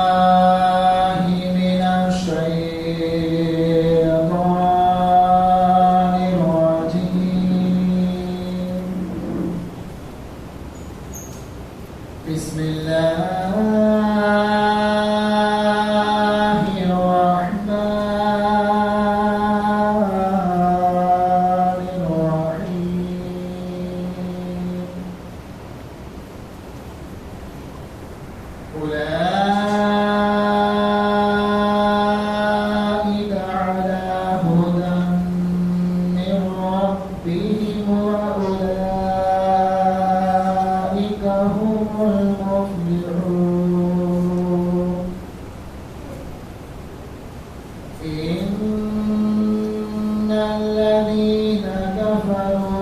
بالله من الشيطان الرجيم. بسم الله أولئك على هدى من ربهم وأولئك هم المفلحون. إن الذين كفروا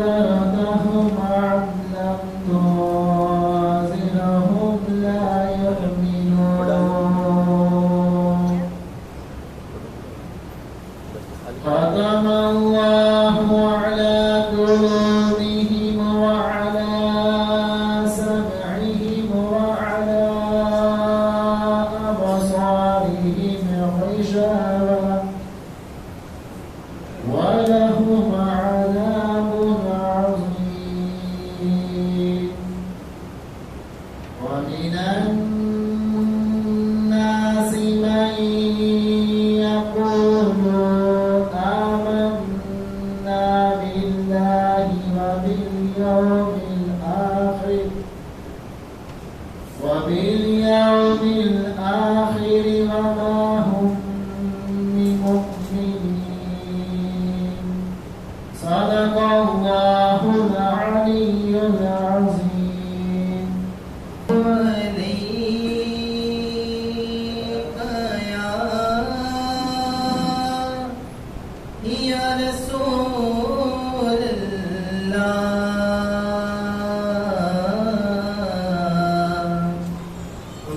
أأنذرتهم أم لم تنذرهم لا يؤمنون. ختم الله على قلوبهم وعلى سمعهم وعلى أبصارهم غشاوة ولهم عذاب عظيم. ومن الناس من يقول آمنا بالله وباليوم الآخر وما هم بمؤمنين. صدق الله العلي العظيم. عليك يا رسول الله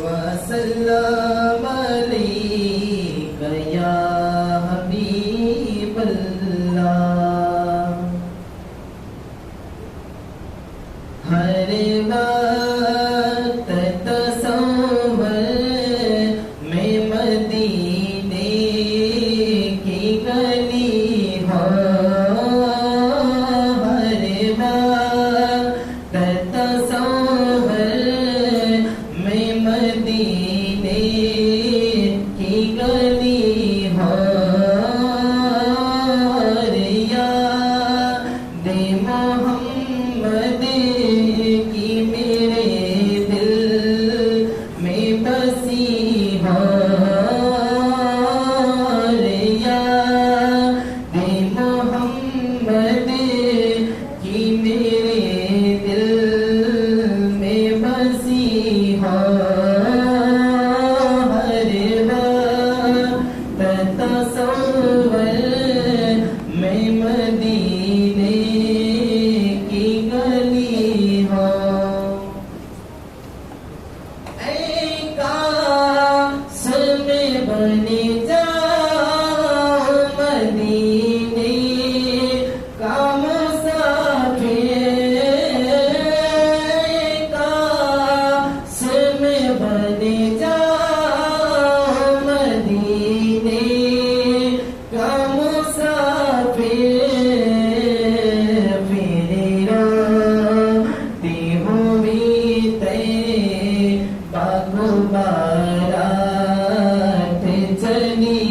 وسلم عليك يا حبيب الله. ہر وقت تصور میں مدینے کی گلی ہو. ہر وقت تصور میں مدینے کی گلی ہو. یاد محمد کی میرے دل میں بسی ہو. یاد محمد کی میرے دل میں بسی ہو. ہر وقت تصور میں مدینے کی گلی ہو. اے کاش میں بن جاؤں مدینے کا مسافر. کاش میں بن جاؤں مدینے کا مسافر. پھر روتی ہوئی طیبہ کو بارات چلی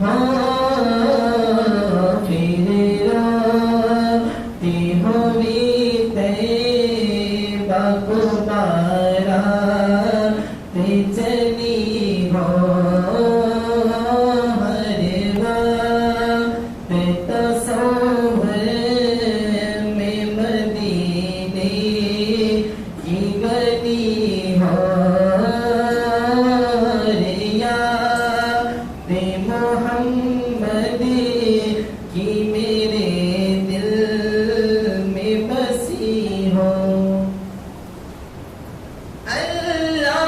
ہو. پھر روتی ہوئی طیبہ کو بارات چلی ہو. ہر وقت تصور میں مدینے کی گلی ہو. یاد محمد کی میرے دل میں بسی ہو. اللہ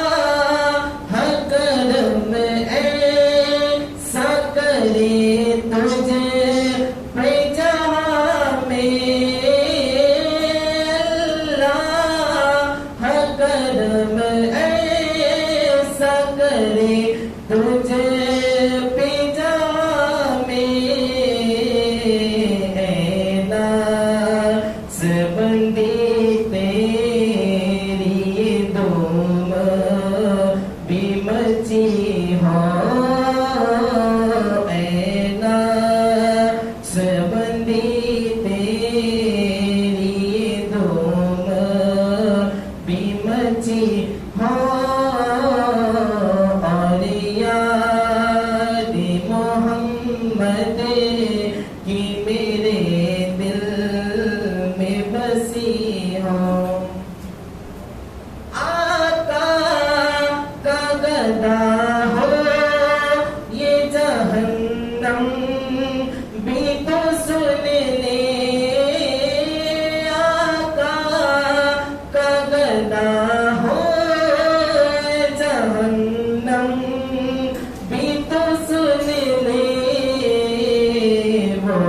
کرے تجھے پہ جامے اے ناز بندی تیری دھوم بھی مچی ہو اے ناز بندی تیری دھوم بھی مچی ہو اور یاد محمد کی میرے دل میں بسی ہو آقا کا گدا ہو یہ جہنم بھی تو سن لے آقا کا گدا ہو یہ جہنم بھی تو سن لے وہ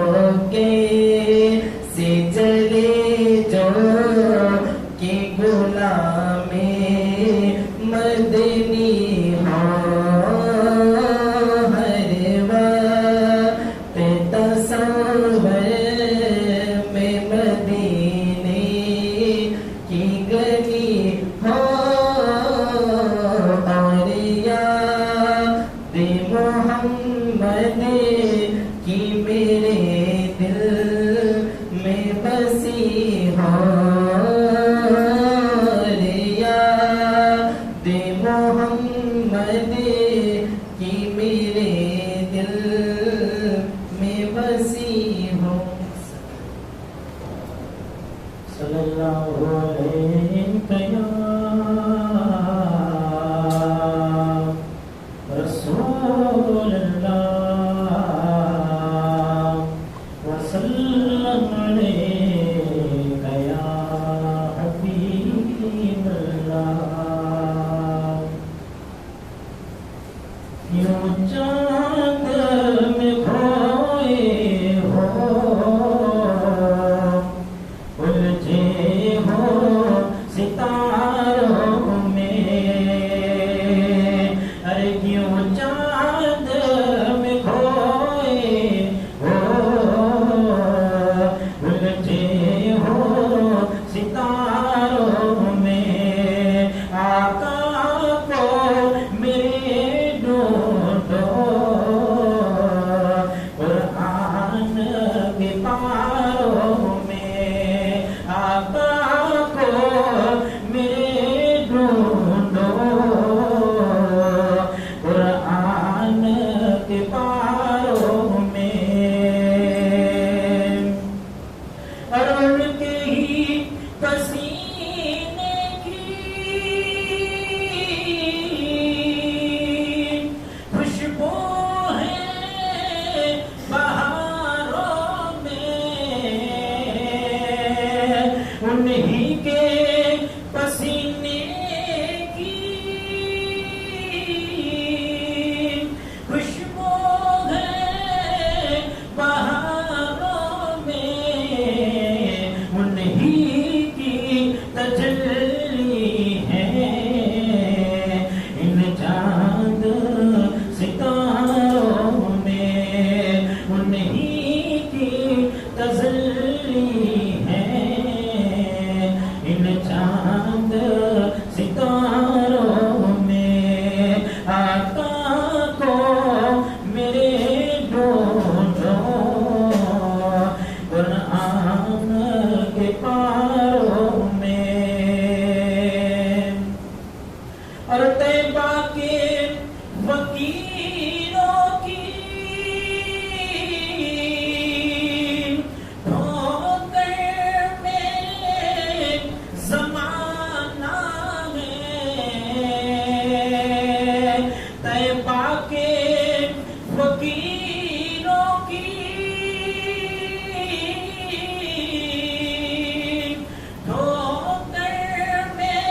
کیسے جلے جو کہ غلام مدنی ہو ہر وقت تصور میں مدینے کی گلی ہو اور یاد محمد کی میرے دل میں بسی ہو اور یاد محمد کی میرے دل میں بسی ہو صلی اللہ علیہ رسول اللہ وسلم علیک یا حبیب اللہ یوں چاند میں کھوئے ہو الجھے ہو ستاروں میں ارے کیوں چاند میں کھوئے ہو الجھے ہو ستاروں میں آقا کو میرے ڈھونڈو قرآن کے پاروں میں آقا کو میرے ڈھونڈو قرآن کے پاروں میں اور ان کے ہی پسینے کی خوشبو ہے بہاروں میں انہی کے پسینے کی خوشبو ہے بہاروں میں انہی کی تجلی ہے ان چاند ستاروں میں انہی کی تجلی ہے ان چاند ستاروں میں آقا کو میرے ڈھونڈو قرآن کے پاروں میں اور طیبہ کے فقیروں کی ٹھوکر میں زمانہ ہے طیبہ کے فقیروں کی ٹھوکر میں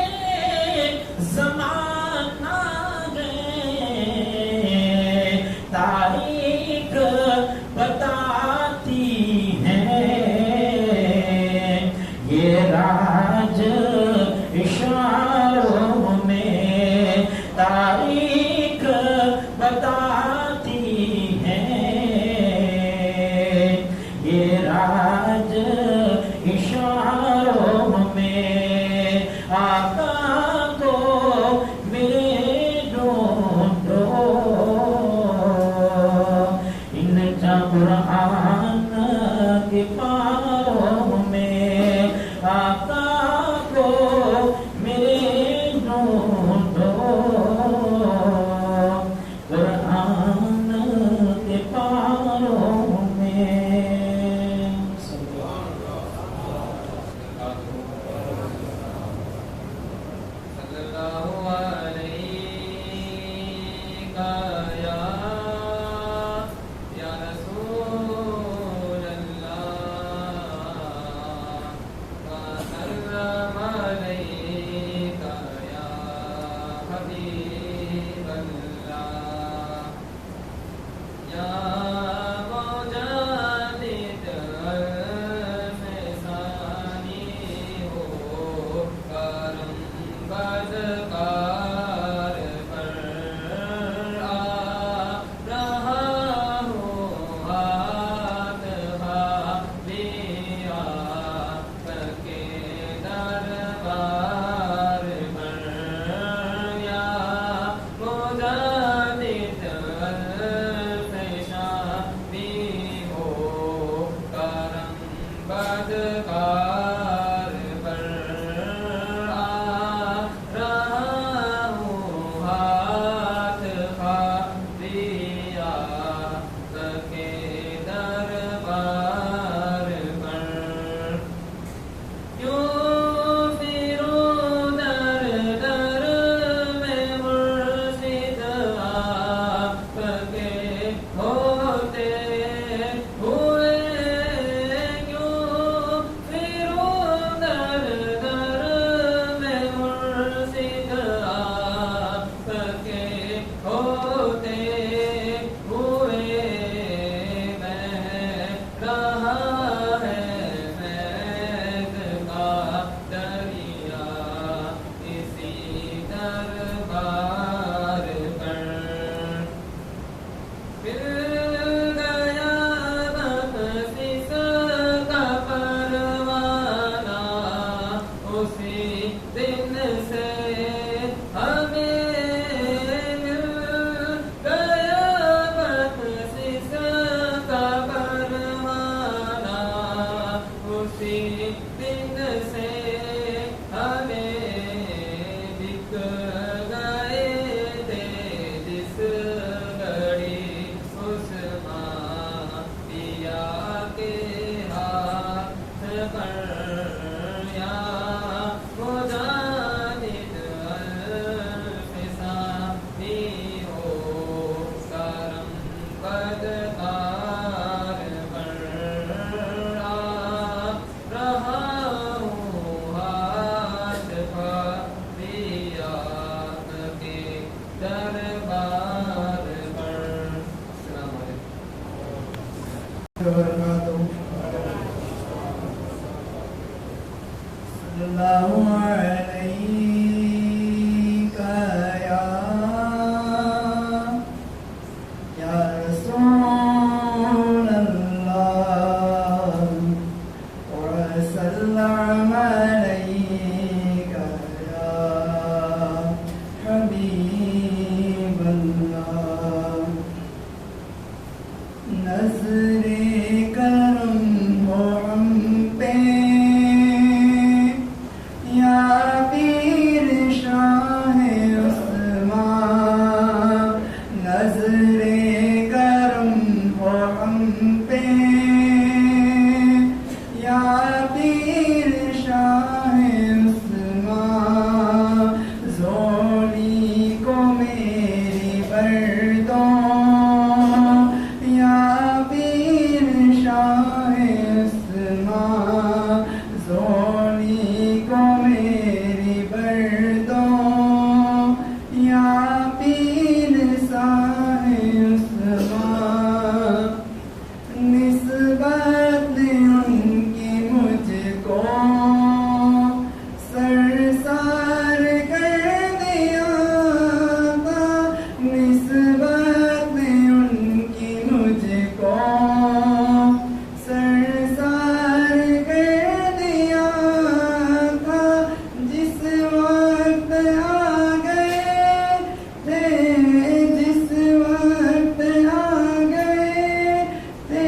زمانہ ہے تاریخ بتاتی ہے یہ راج اشاروں میں تاریخ کا یا رسول اللہ وسلم علیک یا حبیب اللہ یا مجدد الف ثانی ہو کرم بدکار پر آ رہا ہو ہاتھ ہاتھیا کے دربار پر یا مجدد الف شانی ہو کرم بدکار پر آ رہا ہوں ہاتھ خالیہ کے دربار پر کیوں پھروں در در میں مرشد آپ کے ہوتے ہوئے کیوں پھروں در در میں مرشد آپ کے ہوتے ہوئے بہہ رہا ہے فیض کا دریا اسی دربار پر مل گیا بخشش کا پروانہ اسی دن سے ہمیں مل گیا بخشش کا پروانہ اسی دن سے ہمیں بک گئے تھے جس گھڑی عثمان پیا کے ہاتھ پر یا مجدد الف ثانی ہو کرم بدکار پر آ رہا ہوں ہاتھ خالیہ کے دربار پر السلام علیکم صلی اللہ علیک یا رسول اللہ وسلم علیک یا حبیب اللہ نظر کرم ہو ہم پہ یا پیر شاہ عثمان نظر کرم ہو ہم پہ یا پیر شاہ عثمان زولی کو میری بردوں یا پیر شاہ عثمان زولی کو میری بردوں یا پیر شاہ عثمان نسبت ان کی مجھ کو سرسار کر دیا تھا نسبت ان کی مجھ کو سرسار کر دیا تھا جس وقت آ گئے تھے جس وقت آ گئے تھے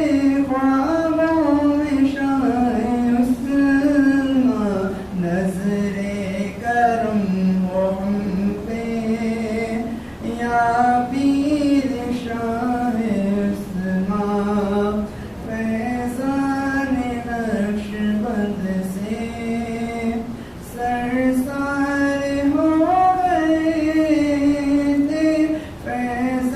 خوابوں میں شاہ عثمان نظر کرم ہو ہم پہ یا پیر شاہ عثمان فیضان نقش بند سے سرسار ہو گئے تھے فیضان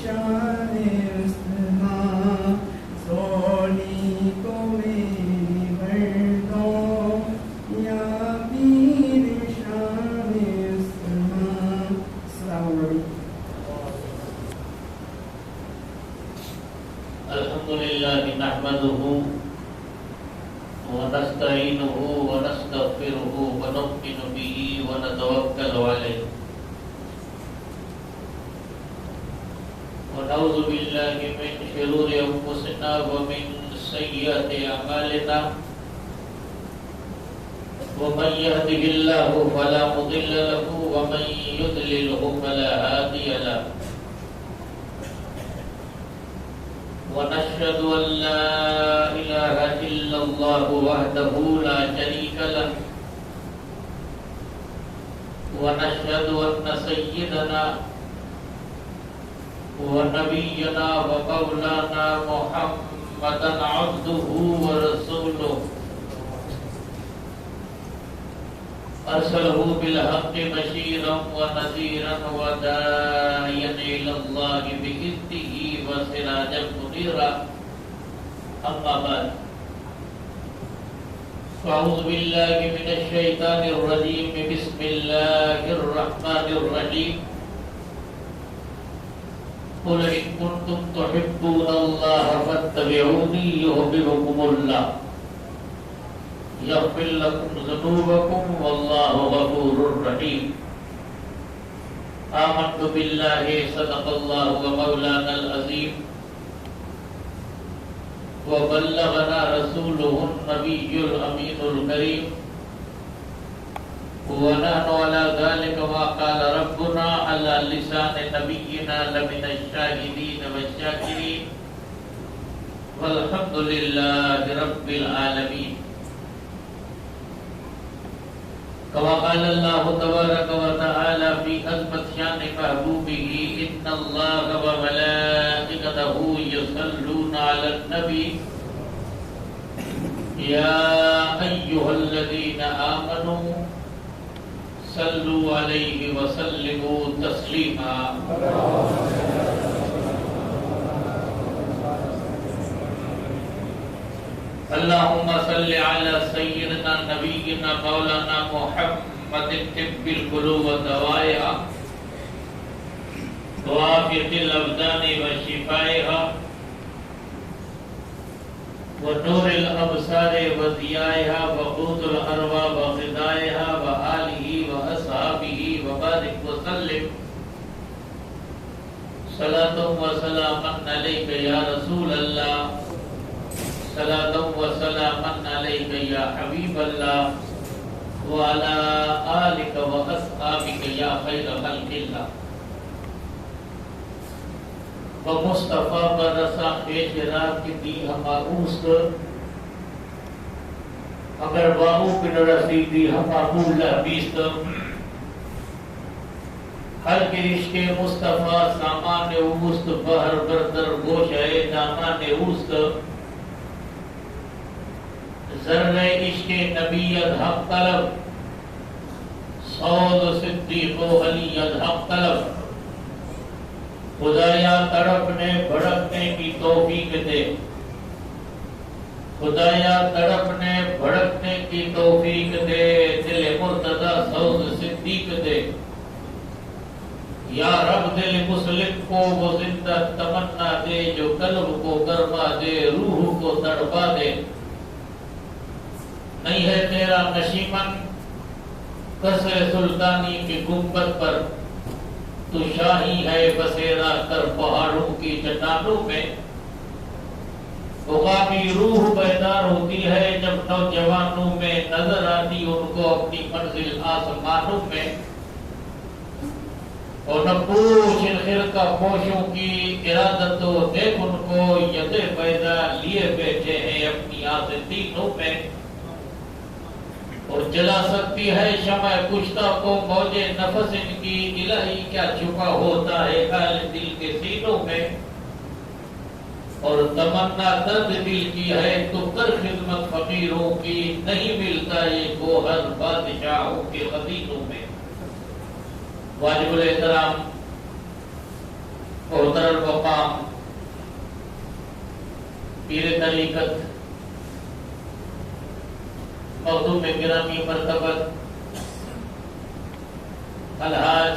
شاہ عثمان سونی کو میری مردوں یا پیر شاہ عثمان. السلام علیکم. الحمد لله نحمده ونستعينه ونستغفره ونؤمن به ونتوكل عليه ونعوذ بالله من شرور أنفسنا ومن سيئات أعمالنا ومن يهده الله فلا مضل له ومن يضلله فلا هادي له ونشهد أن لا إله إلا الله وحده لا شريك له ونشهد أن سيدنا ونبينا ومولانا محمدا عبده ورسوله أرسله بالحق بشيرا ونذيرا وداعيا إلى الله بإذنه وسراجا منيرا. أما بعد فأعوذ بالله من الشيطان الرجيم. بسم الله الرحمن الرحيم. قل إن كنتم تحبون الله فاتبعوني يحببكم الله يغفر لكم ذنوبكم والله غفور رحيم. آمنت بالله صدق الله ومولانا العظيم وبلغنا رسوله النبي الأمين الكريم ونحن على ذلك ما قال ربنا على لسان نبينا لمن الشاهدين والشاكرين والحمد لله رب العالمين. كما قال الله تبارك وتعالى في عظمت شان محبوبه إن الله وملائكته يصلون على النبي يا أيها الذين آمنوا صلوا عليه وسلموا تسليما. اللهم صل على سيدنا نبينا مولانا محمد طب القلوب ودوائها وعافية الأبدان وشفائها ونور الأبصار وضيائها وقوت الأرواح وغذائها وآله وأصحابه وبارك وسلم صلاة وسلاما عليك يا رسول الله صلاة وسلاما عليك يا حبيب الله وعلى آلك وأصحابك يا خير خلق الله. ومصطفیٰ برسا خیش رات کی دی ہماروست اگر باہو پن رسی دی ہمارو لحبیست ہر کے عشق مصطفیٰ سامان اوست بہر بردر گوشہ دامان اوست ذرہ عشق نبیت حق طلب سعود صدیق و علیت حق طلب. خدایا تڑپنے بھڑکنے کی توفیق دے خدایا تڑپنے بھڑکنے کی توفیق دے دل مرتضی سعود صدیق دے یا رب دل مسلم کو وہ زندہ تمنا دے جو قلب کو گرما دے روح کو تڑپا دے. نہیں ہے تیرا نشیمن قصر سلطانی کی گنبد پر تو شاہی ہے بسیرا کر پہاڑوں کی چٹانوں میں. مقامی روح بیدار ہوتی ہے جب نوجوانوں میں نظر آتی ان کو اپنی منزل آسمانوں میں. اور نہ پوچھ خرقہ پوشوں کی ارادت و دیکھ ان کو ید بیدا لیے بیٹھے ہیں اپنی آستینوں میں. اور جلا سکتی ہے شمع کشتہ کو موج نفس ان کی الہی کیا چھپا ہوتا ہے حال دل کے سینوں میں. اور تمنا درد دل کی ہے تو کر خدمت فقیروں کی نہیں ملتا یہ گوہر بادشاہوں کے خزینوں میں. واجب الاحترام محترم پیر طریقت مخدوم گرامی مرتبت الحاج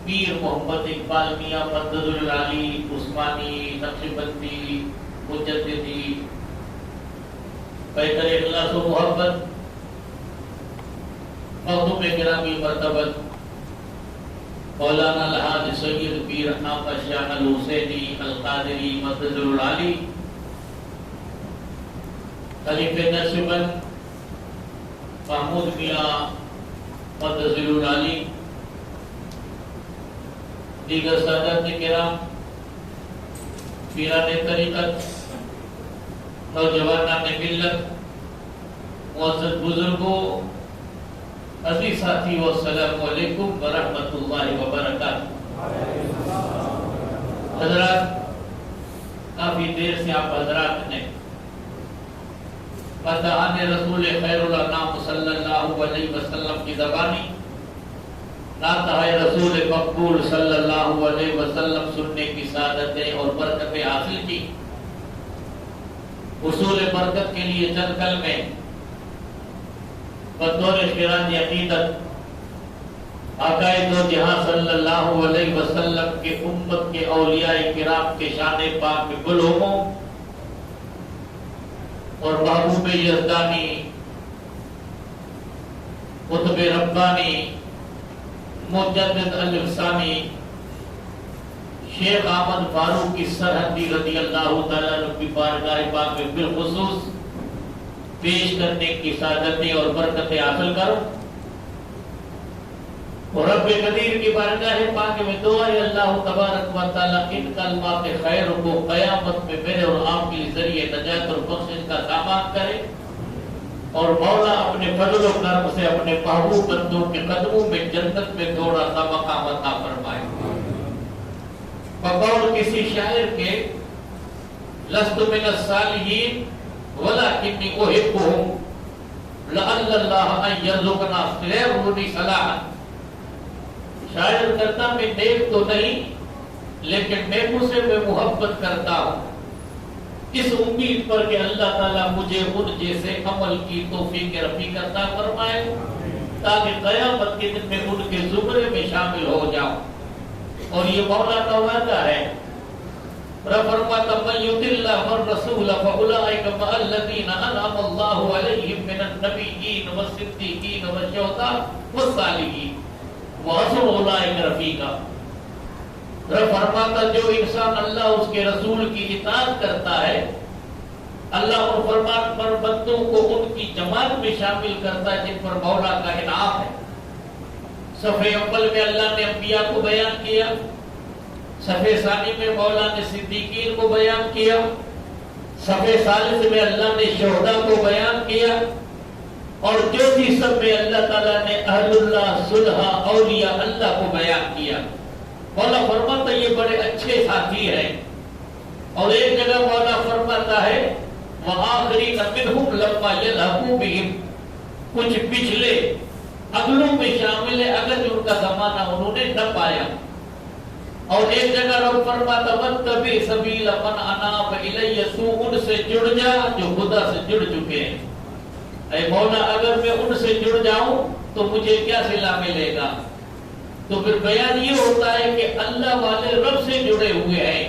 پیر محمد اقبال میاں مدد العالی عثمانی نقشبندی مجددی بہتر اخلاص و محبت مخدوم گرامی مرتبت مولانا الحاج سید پیر احمد شاہ الحسینی القادری مدد العالی خلیفہ نقشبند محمود میاں مدد العالی دیگر سادات کرام پیران طریقت نوجوانان ملت معزز بزرگوں عزیز ساتھی والسلام علیکم ورحمۃ اللہ وبرکاتہ. حضرات کافی دیر سے آپ حضرات نے فتحان رسول خیر الانام صلی اللہ علیہ وسلم کی زبانی نعتِ رسول مقبول صلی اللہ علیہ وسلم سننے کی سعادتیں اور برکتیں حاصل کی. حصول برکت کے لیے چند کلمے بطور خراج عقیدت آقا دو جہاں صلی اللہ علیہ وسلم کے امت کے اولیاء کرام کے شان پاک گلہموں اور محبوب یزدانی قطب ربانی مجدد الفسانی شیخ احمد فاروق کی سرحدی رضی اللہ تعالیٰ عنہ کی بارگاہ پاک میں بالخصوص پیش کرنے کی سعادتیں اور برکتیں حاصل کرو. اور رب قدیر کی بارگاہ پاک میں دعا ہے اللہ تبارک و تعالیٰ ان کلمات خیر کو قیامت میں میرے اور آپ کے ذریعے نجات اور بخشش کا سامان کرے اور مولا اپنے فضل و کرم سے اپنے محبوب بندوں کے قدموں میں جنت میں تھوڑا سا مقام عطا فرمائے. بقول کسی شاعر کے لست من الصالحین ولکنی احبهم لعل اللہ ان یرزقنا خیرونی صلاحا. شاعر کرتا میں نیک تو نہیں لیکن نیکوں سے میں محبت کرتا ہوں اس امید پر کہ اللہ تعالیٰ مجھے ان جیسے عمل کی توفیق رفیق عطا فرمائے تاکہ قیامت کے دن میں ان کے زمرے میں شامل ہو جاؤں. اور یہ مولا کا وعدہ ہے. رب فرماتا من یطع اللہ والرسول فاولئک مع الذین انعم اللہ علیہم من النبیین والصدیقین والشہداء والصالحین وحسن اولئک رفیقا. رب فرماتا جو انسان اللہ اس کے رسول کی اطاعت کرتا ہے اللہ ان فرمان پر بندوں کو ان کی جماعت میں شامل کرتا ہے جن پر مولا کا انعام ہے. صفحے اول میں اللہ نے انبیاء کو بیان کیا, صفحے ثانی میں مولا نے صدیقین کو بیان کیا, صفحے ثالث میں اللہ نے شہداء کو بیان کیا اور چوتھی سب میں اللہ تعالیٰ نے اہل اللہ صلحاء اولیاء اللہ کو بیان کیا. مولا فرماتا یہ بڑے اچھے ساتھی ہیں. اور ایک جگہ مولا فرماتا ہے وآخرین منہم لما یلحقوا بہم, کچھ پچھلے اگلوں میں شامل ہے اگر ان کا زمانہ انہوں نے نہ پایا. اور ایک جگہ رب فرماتا واتبع سبیل من اناب الی, تو ان سے جڑ جا جو خدا سے جڑ چکے ہیں. اے مولا اگر میں ان سے جڑ جاؤں تو مجھے کیا صلہ ملے گا؟ تو پھر بیان یہ ہوتا ہے کہ اللہ والے رب سے جڑے ہوئے ہیں,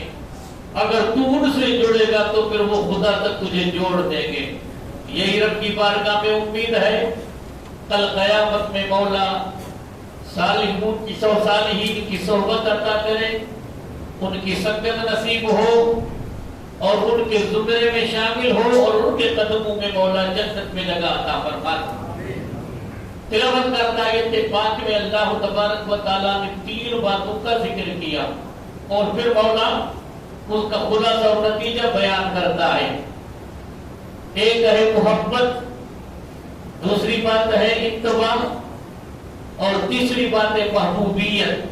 اگر تو ان سے جڑے گا تو پھر وہ خدا تک تجھے جوڑ دیں گے. یہی رب کی بارگاہ میں امید ہے کل قیامت میں مولا صالحین کی صحبت عطا کرے, ان کی سنگت نصیب ہو اور ان کے زمرے میں شامل ہو اور ان کے قدموں میں مولا جنت میں جگہ عطا فرمائے. تلاوت کرتا ہے کہ پاک میں اللہ تبارک و تعالیٰ نے 3 باتوں کا ذکر کیا اور پھر مولا اس کا خلاصہ اور نتیجہ بیان کرتا ہے. ایک ہے محبت, دوسری بات ہے اتباع اور تیسری بات ہے محبوبیت.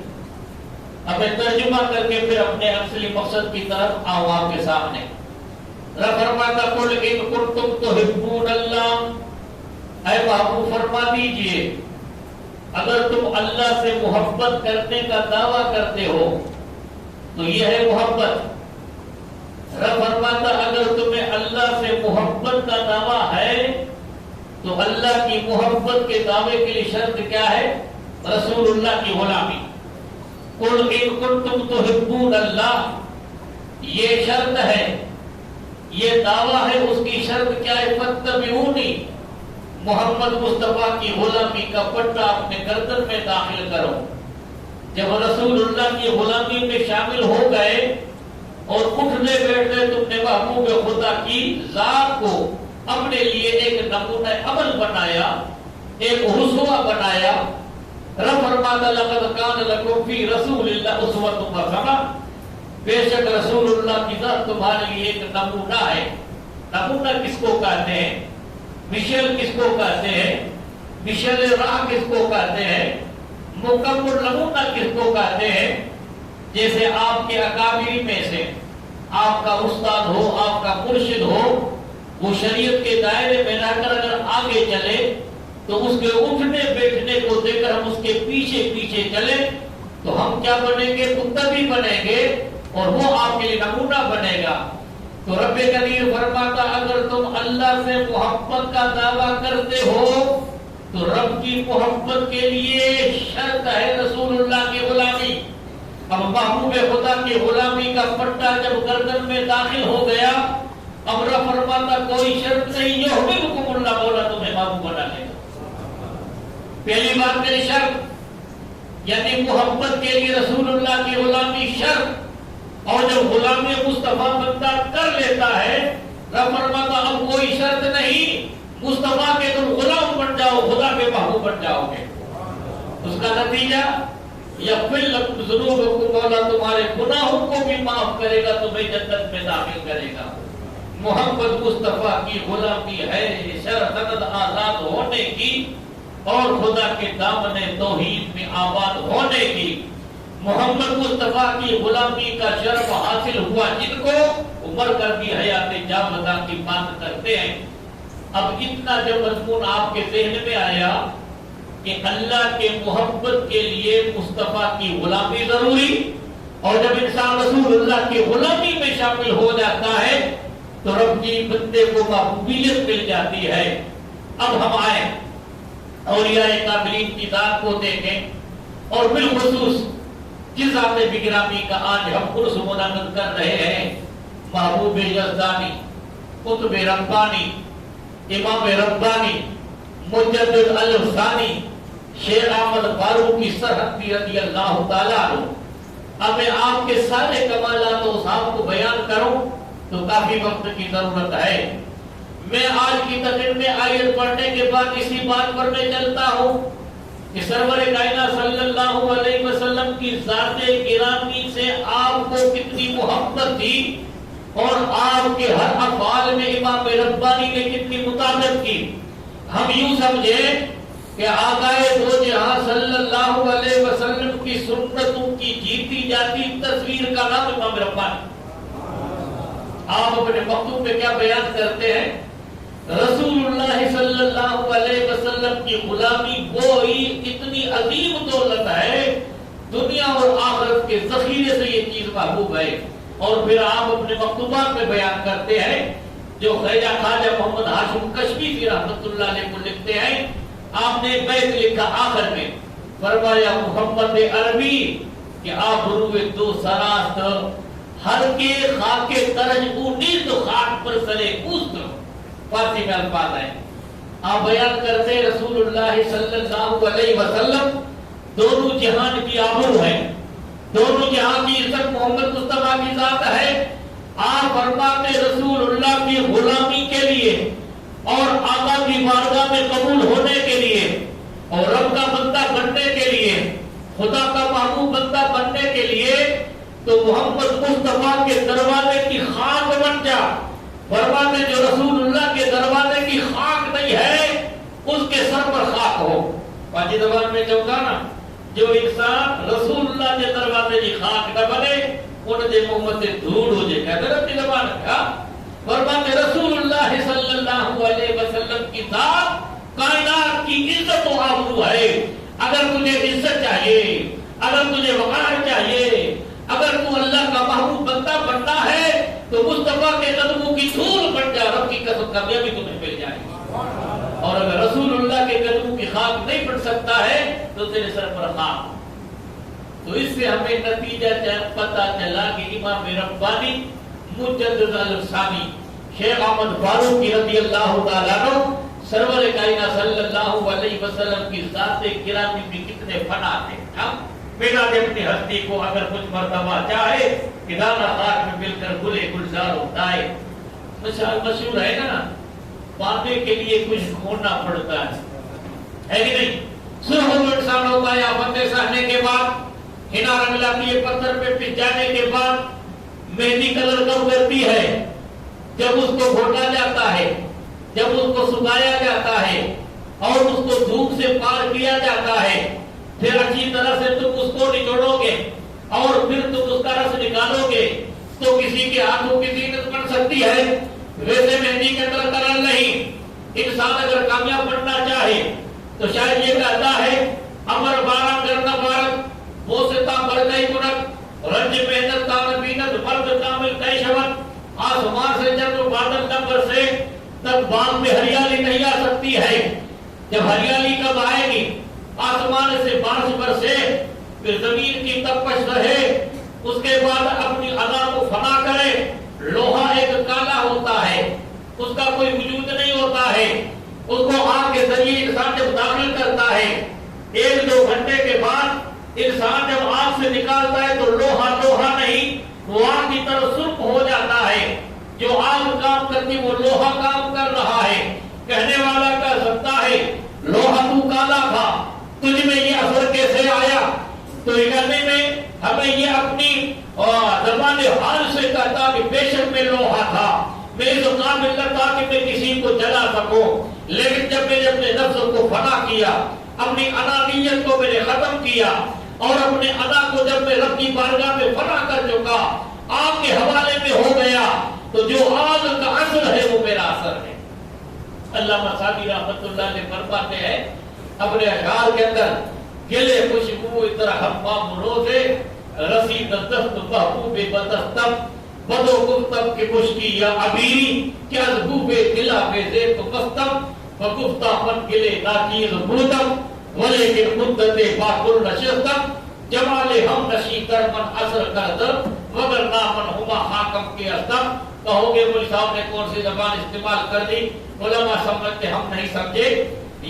اب میں ترجمہ کر کے پھر اپنے اصلی مقصد کی طرف آؤں آپ کے سامنے. رب فرماتا قل ان کنتم تحبون اللہ, اے محبوب فرما دیجئے اگر تم اللہ سے محبت کرنے کا دعویٰ کرتے ہو تو یہ ہے محبت. رب فرماتا اگر تمہیں اللہ سے محبت کا دعویٰ ہے تو اللہ کی محبت کے دعوے کے لیے شرط کیا ہے؟ رسول اللہ کی غلامی. قل ان کنتم تحبون اللہ، یہ شرط ہے، یہ دعویٰ ہے. اس کی شرط کیا ہے؟ فاتبعونی، محمد مصطفیٰ کی غلامی کا پٹا اپنے گردن میں داخل کرو. جب رسول اللہ کی غلامی میں شامل ہو گئے اور اٹھنے بیٹھنے تم نے محبوب خدا کی ذات کو اپنے لیے ایک نمونہ عمل بنایا، ایک اسوہ بنایا. رب فرماتا لقد کان لکم فی رسول اللہ اسوۃ حسنہ، بے شک رسول اللہ کی ذات تمہارے لیے ایک نمونہ ہے. نمونہ کس کو کہتے ہیں؟ مشل کس کو کہتے ہیں؟ مشل راہ کس کو کہتے ہیں؟ مکمل نمونہ کس کو کہتے ہیں؟ جیسے آپ کے اکابری میں سے آپ کا استاد ہو، آپ کا مرشد ہو، وہ شریعت کے دائرے میں رہ کر اگر آگے چلے تو اس کے اٹھنے بیٹھنے کو دیکھ کر ہم اس کے پیچھے پیچھے چلے تو ہم کیا بنیں گے؟ متبع بنیں گے اور وہ آپ کے لیے نمونہ بنے گا. تو رب کریم فرماتا اگر تم اللہ سے محبت کا دعویٰ کرتے ہو تو رب کی محبت کے لیے شرط ہے رسول اللہ کی غلامی. اب محبوب خدا کی غلامی کا پٹا جب گردن میں داخل ہو گیا، اب رب فرماتا کوئی شرط نہیں، یحببکم اللہ، مولا تمہیں محبوب بنا لے گا. پہلی بات میری شرط، یعنی محبت کے لیے رسول اللہ کی غلامی شرط. اور جب غلامی مصطفیٰ بندہ کر لیتا ہے، رب فرماتا اب کوئی شرط نہیں، مصطفیٰ کے تم غلام بن جاؤ، خدا کے محبوب بن جاؤ گے. اس کا نتیجہ یغفر لکم ذنوبکم، مولا تمہارے گناہوں کو بھی معاف کرے گا، تمہیں جنت میں داخل کرے گا. محمد مصطفیٰ کی غلامی ہے شرط آزاد ہونے کی اور خدا کے دامن توحید میں آباد ہونے کی. محمد مصطفیٰ کی غلامی کا شرف حاصل ہوا جن کو، عمر کر بھی حیات جاوداں کی بات کرتے ہیں. اب اتنا جب مضمون آپ کے ذہن میں آیا کہ اللہ کے محبت کے لیے مصطفیٰ کی غلامی ضروری، اور جب انسان رسول اللہ کی غلامی میں شامل ہو جاتا ہے تو رب کی بندے کو محبوبیت مل جاتی ہے. اب ہم آئے اولیاء کاملین کی ذات کو دیکھیں اور بالخصوص جس ذات بگرامی کا آج ہم عرس منعقد کر رہے ہیں، محبوب یزدانی، قطب ربانی، امام ربانی، مجدد الفسانی، شیخ احمد فاروقی سرحدی رضی اللہ تعالیٰ عنہ. اب میں آپ کے سارے کمالات و اوصاف کو بیان کروں تو کافی وقت کی ضرورت ہے. میں آج کی تقریر میں آیت پڑھنے کے بعد اسی بات پر میں چلتا ہوں کہ سرور کائنات صلی اللہ علیہ وسلم کی ذات گرامی سے آپ کو کتنی محبت تھی اور آپ کے ہر افعال میں امام ربانی نے کتنی مطابقت کی. ہم یوں سمجھیں کہ آقائے دو جہاں صلی اللہ علیہ وسلم کی سنتوں کی جیتی جاتی تصویر کا نام امام ربانی. آپ اپنے مکتوب میں کیا بیان کرتے ہیں؟ رسول اللہ صلی اللہ علیہ وسلم کی غلامی وہی اتنی عظیم دولت ہے، دنیا اور آخرت کے ذخیرے سے یہ چیز محبوب ہے. اور پھر آپ اپنے مکتوبات میں بیان کرتے ہیں جو خواجہ محمد ہاشم کشمیری رحمۃ اللہ علیہ کو لکھتے ہیں. آپ نے بیت لکھا آخر میں، فرمایا محمد عربی کہ آپ روئے دو سراست ہر کے خاک ترج او نیز خاک پر سرے پوست. فارسی میں الفاظ ہیں. آپ بیان کرتے رسول اللہ صلی اللہ علیہ وسلم دونوں جہان کی آبرو ہے، دونوں جہان کی عزت محمد مصطفیٰ کی ذات ہے. آپ فرماتے رسول اللہ کی غلامی کے لیے اور آقا کی بارگاہ میں قبول ہونے کے لیے اور رب کا بندہ بننے کے لیے، خدا کا محبوب بندہ بننے کے لیے تو محمد مصطفیٰ کے دروازے کی خاک بن جا. فرماتے جو رسول اللہ کے دروازے کی خاک نہیں ہے اس کے سر پر خاک ہو. پانچی زبان میں چوکا نا، جو انسان رسول اللہ کے دروازے کی خاک نہ بنے ان دے محمد سے دھوڑ ہو جائے. کہتے رب زبان کا فرماتے رسول اللہ صلی اللہ علیہ وسلم کی ذات کائنات کی عزت و آبرو ہے. اگر تجھے عزت چاہیے، اگر تجھے وقار چاہیے، اگر تو اللہ کا محبوب بندہ بننا ہے تو مصطفیٰ کے قدموں کی دھول بن جا، رب کی قسم کامیابی تمہیں مل جائے گی۔ اور اگر رسول اللہ کے قدموں کی خاک نہیں بن سکتا ہے تو تیرے سر پر خاک۔ تو اس سے ہمیں نتیجہ پتہ چلا کہ امام ربانی مجدد الثانی شیخ احمد فاروقی رضی اللہ تعالیٰ عنہ سرور کائنات صلی اللہ علیہ وسلم کی ذات گرامی میں کتنے فنا تھے۔ میرا اپنی ہستی کو اگر کچھ مرتبہ چاہے کہ دانا خاک میں مل کر گلے گلزار ہوتا ہے۔ مثال مشہور ہے نا، پانے کے لیے کچھ کھونا پڑتا ہے کہ نہیں؟ سرخ انسان ہوتا ہے فتح سہنے کے بعد، ہنا رنگ لاتی ہے پتھر پہ پس جانے کے بعد مہندی کلر کم کرتی ہے، جب اس کو گھوٹا جاتا ہے، جب اس کو سکھایا جاتا ہے اور اس کو دھوپ سے پار کیا جاتا ہے، پھر اچھی طرح سے تم اس کو نچوڑو گے اور پھر تم اس کا رس نکالو گے تو کسی کے ہاتھوں کی زینت بن سکتی ہے۔ ویسے مہندی کے اندر کلر نہیں۔ انسان اگر کامیاب بننا چاہے تو شاید یہ کہتا ہے امر بارہ کرنا بارت وہ سے تا بردائی کنت رنج محنت تا نبینت فرد کامل کئی شبت۔ آسمان سے جب بادل نہ برسے تب باغ میں ہریالی نہیں آ سکتی ہے۔ جب ہریالی کب آئے گی؟ آسمان سے بارش برسے، پھر زمین کی تپش رہے، اس کے بعد اپنی ادا کو فنا کرے۔ لوہا ایک کالا ہوتا ہے، اس کا کوئی وجود نہیں ہوتا ہے، اس کو آگ کے ذریعے انسان جب داخل کرتا ہے، 1-2 گھنٹے کے بعد انسان جب آگ سے نکالتا ہے تو لوہا نہیں، وہ آگ کی طرح سرخ ہو جاتا ہے۔ جو آگ کام کرتی وہ لوہا کام کر رہا ہے۔ کہنے والا کہہ سکتا ہے لوہا تو کالا تھا، تجھ میں یہ اثر کیسے آیا؟ تو کہنے میں ہمیں یہ اپنی زبان حال سے کہتا کہ بے شک میں لوہا تھا، میں اس قابل نہ تھا کہ میں کسی کو جلا سکوں، لیکن جب میں نے اپنے نفس کو فنا کیا، اپنی انانیت کو میں نے ختم کیا اور اپنے انا کو جب میں رب کی بارگاہ میں فنا کر چکا، آپ کے حوالے میں ہو گیا، تو جو آگ کا اثر ہے وہ میرا اثر ہے۔ علامہ سعدی رحمت اللہ نے فرماتے ہیں اپنے اشعار کے اندر گلے خوشبو اتر حمام روزے رسید دست محبوب بدستم بدو گفتم کی مشکی یا عبیری کیا زبوب دلہ بے زیت مستم وگفتہ من گلے ناچیز بودم ولیکن مدت باقر نشستم جمال ہم نشی کر من اثر کردر مگر نامن ہما حاکم کے استم۔ کہو گے مجھ صاحب نے کون سی زبان استعمال کر دی، علماء سمجھتے ہم نہیں سمجھے،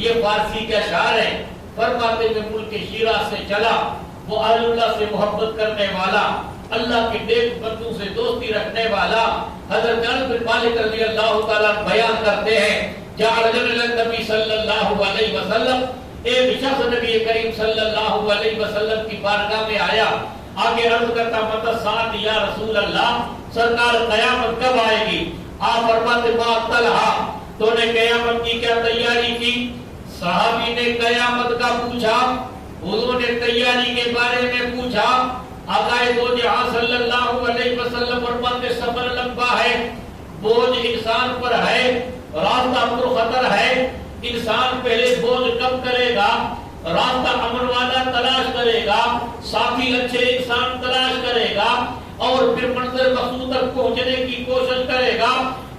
یہ فارسی کا شعر ہے۔ فرماتے میں ملک شیراز سے چلا، وہ اہل اللہ سے محبت کرنے والا، اللہ کی نیک بندوں سے دوستی رکھنے والا حضرت انس بن مالک رضی اللہ تعالیٰ بیان کرتے ہیں جا رجل النبی صلی اللہ علیہ وسلم، ایک شخص نبی کریم صلی اللہ علیہ وسلم کی بارگاہ میں آیا، آگے عرض کرتا مت الساعۃ یا رسول اللہ، سرکار قیامت کب آئے گی؟ آپ فرماتے ما طلحہ، تو نے قیامت کی کیا تیاری کی؟ صحابی نے قیامت کا پوچھا، حضور نے تیاری کے بارے میں پوچھا، آقا دو جہاں صلی اللہ علیہ وسلم فرماتے سفر لمبا ہے، بوجھ انسان پر ہے، راستہ پر خطر ہے، انسان پہلے بوجھ کم کرے گا، راستہ امن والا تلاش کرے گا، ساتھی اچھے انسان تلاش کرے گا اور پھر منزل مقصود تک پہنچنے کی کوشش کرے گا۔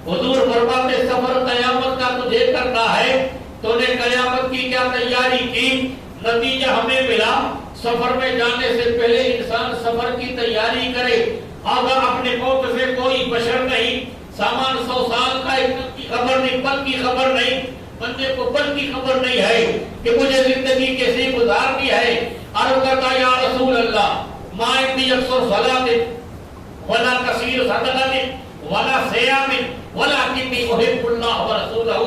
حضور فرماتے سفر قیامت کا تجھے کرنا ہے، تو نے قیامت کی کیا تیاری کی؟ نتیجہ ہمیں ملا سفر میں جانے سے پہلے انسان سفر کی تیاری کرے۔ اگر اپنے موت سے کوئی بشر نہیں، سامان 100 سال کا کی خبر نہیں، پل کی خبر نہیں، بندے کو پل کی خبر نہیں ہے کہ مجھے زندگی کیسے گزارنی ہے۔ عرض کرتا یا رسول اللہ ما عندی اکثر صلاۃ ولا کثیر صدقۃ ولا صیام ولکنی احب اللہ ورسولہ۔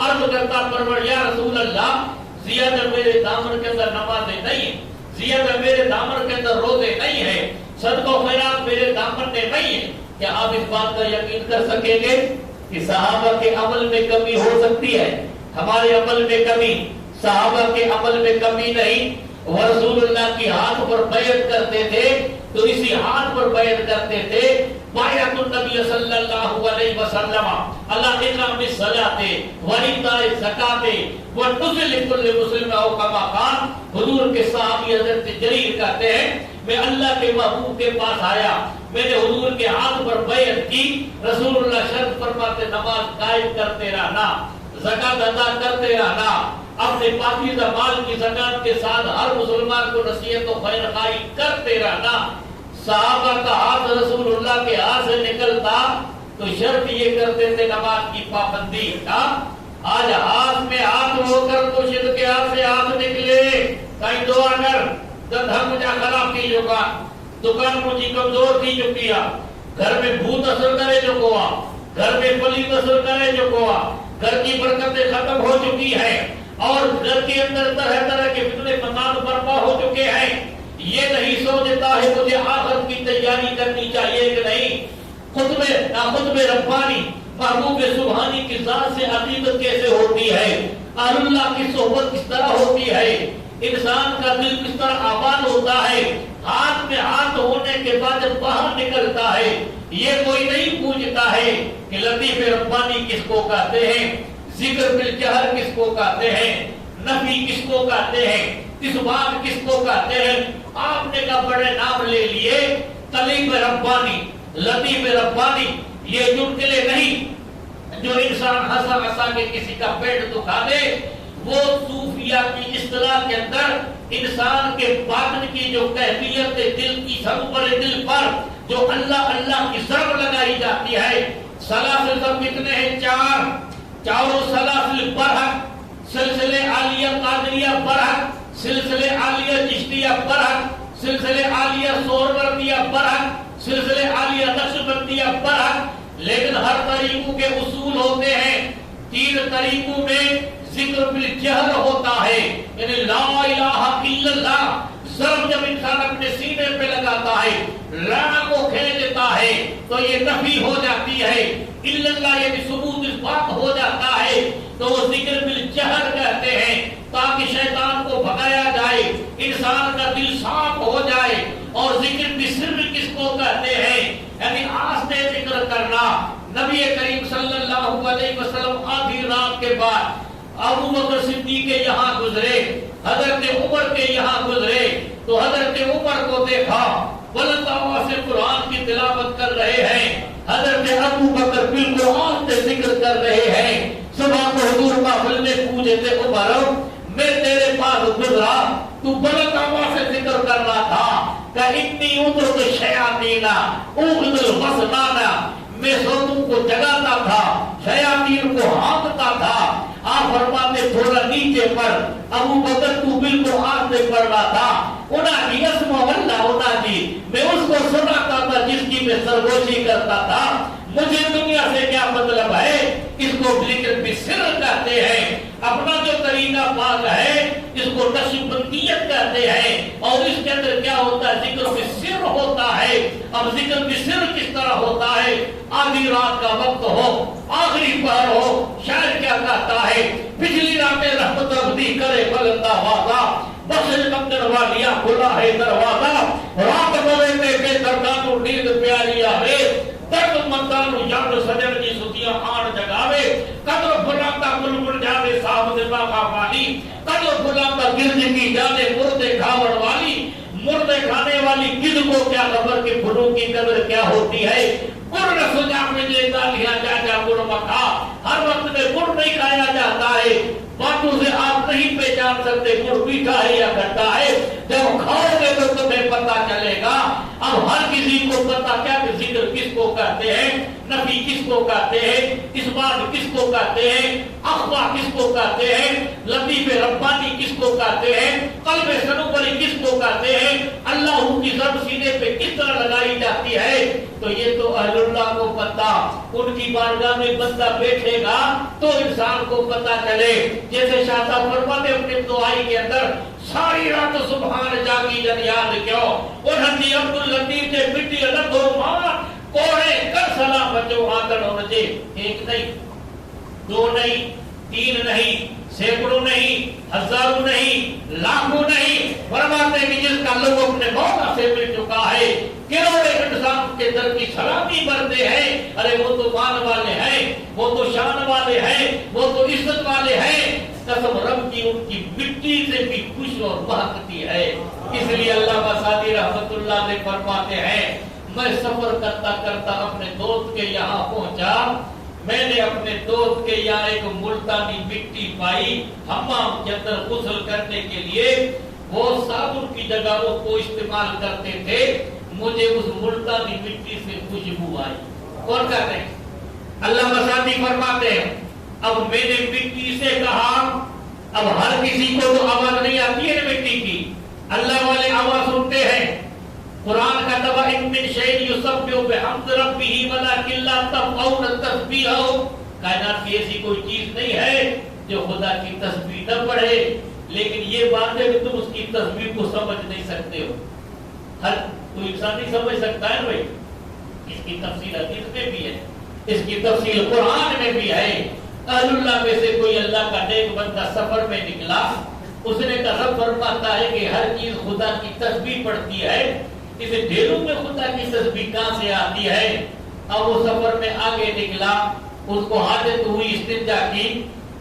عرض کرتا پرور یا رسول اللہ زیادہ میرے دامن کے اندر نمازیں نہیں ہیں، زیادہ میرے دامن کے اندر روزے نہیں ہیں، صدقہ و خیرات میرے دامن میں نہیں ہیں۔ کیا آپ اس بات کا یقین کر سکیں گے کہ صحابہ کے عمل میں کمی ہو سکتی ہے؟ ہمارے عمل میں کمی، صحابہ کے عمل میں کمی نہیں۔ وہ رسول اللہ کی ہاتھ پر بیعت کرتے تھے تو اسی ہاتھ پر بیعت کرتے تھے، بیعت النبی صلی اللہ علیہ وسلم اللہ اقام الصلاۃ وایتاء الزکاۃ ونصح لكل مسلم او کما قال۔ حضور کے صحابی حضرت جریر کہتے ہیں میں اللہ کے محبوب کے پاس آیا، میں نے حضور کے ہاتھ پر بیعت کی، رسول اللہ شرط فرماتے نماز قائم کرتے رہنا، زکات ادا کرتے رہنا، اپنے پاکیزہ مال کی زکات کے ساتھ ہر مسلمان کو نصیحت و خیر خواہی کرتے رہنا۔ صحابہ کا ہاتھ رسول اللہ کے ہاتھ سے نکلتا تو شرط یہ کرتے تھے نماز کی پابندی کا۔ آج ہاتھ میں ہاتھ ہو کر مرشد کے ہاتھ سے ہاتھ نکلے، کہیں دعا کر دھندا مجھا خراب کی دکان مجھے کمزور تھی جو کیا، گھر میں بھوت اثر کرے جو کوا، گھر میں پلیت اثر کرے جو کوا، گھر کی برکتیں ختم ہو چکی ہیں اور گھر کے اندر طرح طرح کے فتنے فساد برپا ہو چکے ہیں۔ یہ نہیں سوچتا ہے مجھے آخرت کی تیاری کرنی چاہیے کہ نہیں، خطبہ ربانی محبوب سبحانی کی ذات سے عقیدت کیسے ہوتی ہے، اہل اللہ کی صحبت کس طرح ہوتی ہے، انسان کا دل کس طرح آباد ہوتا ہے، ہاتھ میں ہاتھ ہونے کے بعد جب باہر نکلتا ہے یہ کوئی نہیں پوچھتا ہے کہ لطیف ربانی کس کو کہتے ہیں، ذکر بالجہر کس کو کہتے ہیں، نفی کس کو کہتے ہیں، اس بات کس کو کہتے ہیں۔ آپ نے کا بڑے نام لے لیے، طلیب ربانی، لطیف ربانی، یہ چٹکلے نہیں جو انسان ہنسا ہنسا کے کسی کا پیٹ دکھا دے، وہ صوفیہ کی اصطلاح کے اندر انسان کے باطن کی جو کیفیت دل کی سرور دل پر جو اللہ اللہ کی ضرب لگائی جاتی ہے۔ سلاسل سب کتنے ہیں؟ چاروں سلاسل برحق، سلسلے عالیہ قادریہ برحق، سلسلے عالیہ چشتیہ برحق، سلسلے عالیہ سہروردیہ برحق، سلسلے عالیہ نقشبندیہ برحق، لیکن ہر طریقوں کے اصول ہوتے ہیں۔ 3 طریقوں میں ذکر بالجہر ہوتا ہے، یعنی لا الہ الا اللہ ضرب جب انسان اپنے سینے پہ لگاتا ہے، لا کو کھینچ دیتا ہے تو یہ نفی ہو جاتی ہے، الا اللہ یعنی ثبوت اس بات ہو جاتا ہے تو وہ ذکر بالجہر کہتے ہیں، تاکہ شیطان کو بھگایا جائے، انسان کا دل صاف ہو جائے۔ اور ذکر بسر کس کو کہتے ہیں؟ یعنی آہستہ ذکر کرنا۔ نبی کریم صلی اللہ علیہ وسلم آدھی رات کے بعد ابو بکر صدیق کے یہاں گزرے، حضرت عمر کے یہاں گزرے تو حضرت عمر کو دیکھا بلند آواز سے قرآن کی تلاوت کر رہے ہیں، حضرت ابو بکر بالکل آہستہ ذکر کر رہے ہیں۔ صبح کو حضور محفل میں پوچھے تھے عمر میں تیرے پاس گزرا تو بلند آواز سے ذکر کر رہا تھا کہ اتنی عمر کے شیاطین اغد الغسنانا، میں سوتوں کو جگاتا تھا، شیاطین کو ہانکتا تھا۔ آپ فرماتے تھوڑا نیچے پر، ابو بکر تو بالکل آستے پڑ رہا تھا، انہا جی اسمہ واللہ انہا جی، میں اس کو سناتا تھا جس کی میں سرگوشی کرتا تھا۔ مجھے دنیا سے کیا مطلب ہے؟ اس کو ذکر بسر کہتے ہیں۔ اپنا جو طریقہ پاک ہے اس کو نقشبندیت کہتے ہیں، اور اس کے اندر کیا ہوتا ہے؟ ذکر بسر ہوتا ہے۔ اب ذکر بسر کس طرح ہوتا ہے؟ آدھی رات کا وقت ہو، آخری پہر ہو، شاید کیا کہتا ہے؟ پچھلی راتیں رحمت ربدی کرے بلندہ وعدہ، بخش مندر والیا کھلا ہے دروازہ، رات بوے بے دردانو نیند پیاری آوے، درد مندانو یاد سجن جی ستیاں آن جگاوے، قدر بھلاتا بلبل جانے صاحب دماغا والی، قدر بھلاتا گرج کی جانے مردے کھاوڑ والی، مردے کھانے والی گد کو کیا خبر کہ بھلوں کی قدر کیا ہوتی ہے۔ گر نہ سجا میں لے دالیاں جا جا گر مکھا، ہر وقت میں گر نہیں کھایا جاتا ہے، باتوں سے آپ نہیں پہچان سکتے گر میٹھا ہے یا کھٹا ہے، جب کھاؤ گے تو تمہیں پتہ چلے گا۔ اب ہر کسی کو پتہ کیا کہ ذکر کس کو کہتے ہیں، نفی کس کو کہتے ہیں، اس بات کس کو کہتے ہیں، اخوا کس کو کہتے ہیں، لطیف ربانی کس کو کہتے ہیں، قلب سنوبری کس کو کہتے ہیں، اللہ کی ضرب سینے پہ کس طرح لگائی جاتی ہے۔ تو یہ تو اہل اللہ کو پتہ، ان کی بارگاہ میں بندہ بیٹھے گا تو انسان کو پتہ چلے۔ جیسے شاہ صاحب فرماتے اپنے دعائی کے اندر ساری رات سبحان جاگی جن یاد کیوں، انہاں جی عبداللطیف جے مٹی الگ ہو ماں کوڑے کر سلام بچو آتن ہونا جے، ایک نہیں، 2 نہیں، 3 نہیں، سینکڑوں نہیں، ہزاروں نہیں، لاکھوں نہیں، فرماتے کہ جس کا لوگ اپنے موقع سے مل چکا ہے، کروڑے انسان کے در کی سلامی برتے ہیں، ارے وہ تو مان والے ہیں، وہ تو شان والے ہیں، وہ تو عزت والے ہیں، قسم رب کی ان کی مٹی سے بھی خوش اور مہکتی ہے۔ اس لیے علامہ سعدی رحمت اللہ علیہ فرماتے ہیں میں سفر کرتا کرتا اپنے دوست کے یہاں پہنچا، میں نے اپنے دوست کے یہاں ایک ملتانی مٹی پائی، حمام کے اندر غسل کرنے کے لیے وہ صابن کی جگہ اس کو استعمال کرتے تھے، مجھے اس ملتانی مٹی سے خوشبو آئی۔ کون کہتے ہیں؟ علامہ سعدی فرماتے ہیں اب میں نے مٹی سے کہا، اب ہر کسی کو تو آواز نہیں آتی ہے مٹی کی، اللہ والے آواز سنتے ہیں۔ قرآن کا تبا ان من شیء یسبح بحمد ربہ ولکن لا تفقہون تسبیحہ، کائنات کی ایسی کوئی چیز نہیں ہے جو خدا کی تسبیح نہ پڑھے، لیکن یہ بات ہے کہ تم اس کی تسبیح کو سمجھ نہیں سکتے ہو۔ ہر کوئی انسان نہیں سمجھ سکتا ہے بھائی، اس کی تفصیل حدیث میں بھی ہے، اس کی تفصیل قرآن میں بھی ہے۔ اہل اللہ میں سے کوئی اللہ کا نیک بندہ سفر میں نکلا، اس نے کہا رب فرماتا ہے کہ ہر چیز خدا کی تسبیح پڑھتی ہے، اس ڈھیلوں میں خدا کی تسبیح کہاں سے آتی ہے؟ اب وہ سفر میں آگے نکلا، اس کو حاجت ہوئی، استنجا کی،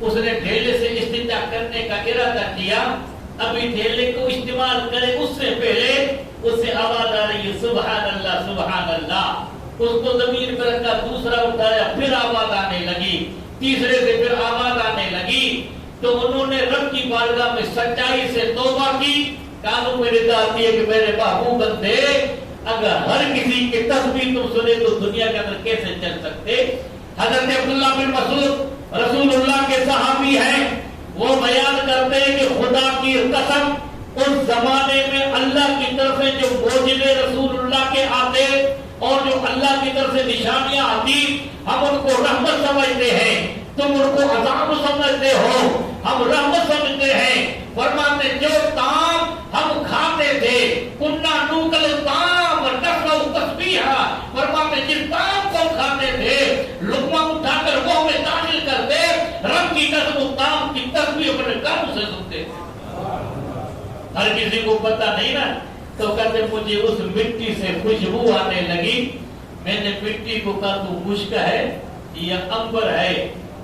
اس نے ڈھیلے سے استنجا کرنے کا ارادہ کیا، ابھی ڈھیلے کو استعمال کرے اس سے پہلے اس سے آواز آ رہی ہے سبحان اللہ سبحان اللہ، اس کو زمین پر رکھا، دوسرا اٹھایا، پھر آواز آنے لگی، تیسرے سے پھر آواز آنے لگی، تو انہوں نے رب کی بارگاہ میں سچائی سے توبہ کی۔ کانوں میں رضا آتی ہے کہ میرے محبوب بندے اگر ہر کسی کی تسبیح تم سنے تو دنیا کے اندر کیسے چل سکتے؟ حضرت عبداللہ بن مسعود رسول اللہ کے صحابی ہیں، وہ بیان کرتے ہیں کہ خدا کی قسم اس زمانے میں اللہ کی طرف سے جو معجزے رسول اللہ کے آتے اور جو اللہ کی طرف سے نشانیاں آتی ہم ان کو رحمت سمجھتے ہیں، تم ان کو عذاب سمجھتے ہو، ہم رحمت سمجھتے ہیں۔ فرماتے جو تام ہم کھاتے تھے کنہ نوکل تام نفع تسبیحا، فرماتے جس تام کو کھاتے تھے لقمہ اٹھا کر وہ میں داخل کرتے، رب کی قسم تام کی تسبیح اپنے کانوں سے سنتے تھے۔ ہر کسی کو پتہ نہیں نا، تو کہتے مجھے اس مٹی سے خوشبو آنے لگی، میں نے مٹی کو کہا تو مشک ہے یا عنبر ہے،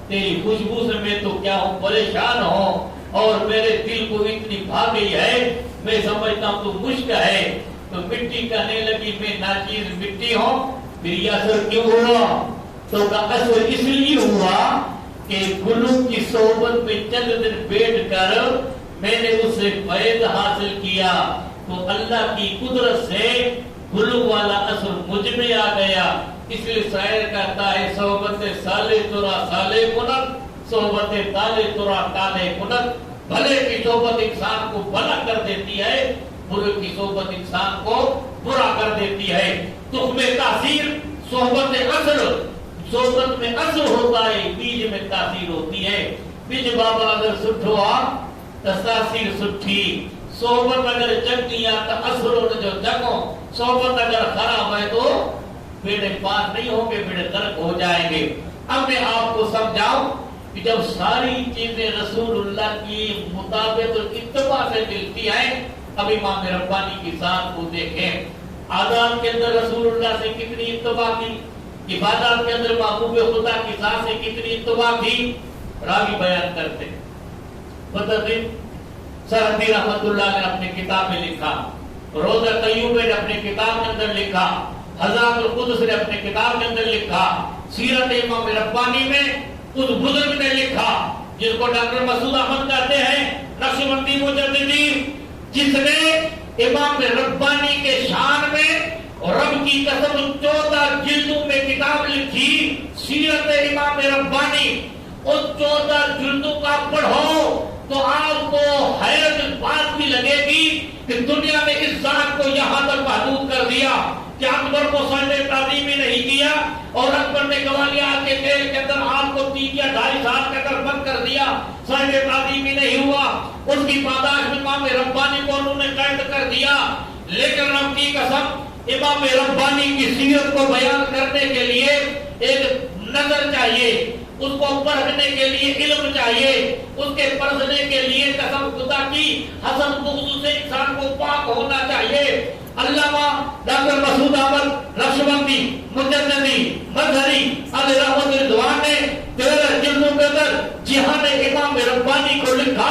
تیری خوشبو سے میں تو کیا ہوں پریشان ہوں اور میرے دل کو اتنی بھا گئی ہے، میں سمجھتا ہوں تو مشک ہے۔ تو مٹی کہنے لگی میں ناچیز مٹی ہوں، پھر یہ اثر کیوں ہوا؟ تو کا اثر اس لیے ہوا کہ گلوں کی صحبت میں چند دن بیٹھ کر میں نے اس سے فیض حاصل کیا، تو اللہ کی قدرت سے گلوں والا اثر مجھ میں آ گیا۔ اس لیے شاعر کہتا ہے صحبت سالے ترا سالے کنت، صحبت تالے ترا تالے کنت، بھلے کی صحبت انسان کو بھلا کر دیتی ہے، برے کی صحبت انسان کو برا کر دیتی ہے۔ تخم تاثیر صحبت اثر، صحبت میں اثر ہوتا ہے، بیج میں تاثیر ہوتی ہے۔ بیج بابا اگر سٹھوا تو تاثیر سٹھی، صحبت اگر جگیا تو اثر ہو جو جگو، صحبت اگر خراب ہے تو بیڑے پار نہیں ہوں گے، بیڑے غرق ہو جائیں گے۔ اب میں آپ کو سمجھاؤں کہ جب ساری چیزیں رسول اللہ کی مطابق اتباع سے ملتی ہیں، اب امام ربانی کی ذات کو دیکھیں، آداب کے اندر رسول اللہ سے کتنی اتباع کی، عبادات کے اندر محبوب خدا کی ذات سے کتنی اتباع کی، راوی بیان کرتے ہیں۔ بتاتے سرحدی رحمت اللہ نے اپنی کتاب میں لکھا، روضہ قیوم نے اپنے کتاب کے اندر لکھا، حضرات القدس نے اپنے کتاب کے اندر لکھا، سیرت امام ربانی میں اس بزرگ نے لکھا جس کو ڈاکٹر مسعود احمد کہتے ہیں نقشبندی مجددی، جس نے امام ربانی کے شان میں رب کی قسم 14 جلدوں میں کتاب لکھی، سیرت امام ربانی۔ اس 14 جلدوں کا پڑھو تو آپ کو حیرت بات بھی لگے گی کہ دنیا نے اس ذات کو یہاں تک محدود کر دیا کہ اکبر کو سجدہ تعظیمی نہیں کیا اور اکبر نے گوالیہ کے تیل کے اندر آپ کو 3 یا 2.5 سال کے اندر بند کر دیا، سجدہ تعظیمی نہیں ہوا، اس کی پاداش میں امام ربانی کو انہوں نے قید کر دیا۔ لیکن رب کی قسم امام ربانی کی سیرت کو بیان کرنے کے لیے ایک نظر چاہیے، اس کو پڑھنے کے لیے علم چاہیے، اس کے پڑھنے کے لیے قسم خدا کی حسن بغض سے انسان کو پاک ہونا چاہیے۔ علامہ ڈاکٹر مسعود احمد نقشبندی مجددی مظہری علیہ رحمت رضوان نے 13 جلدوں کے اندر جہان امام ربانی کو لکھا،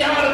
4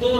2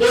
2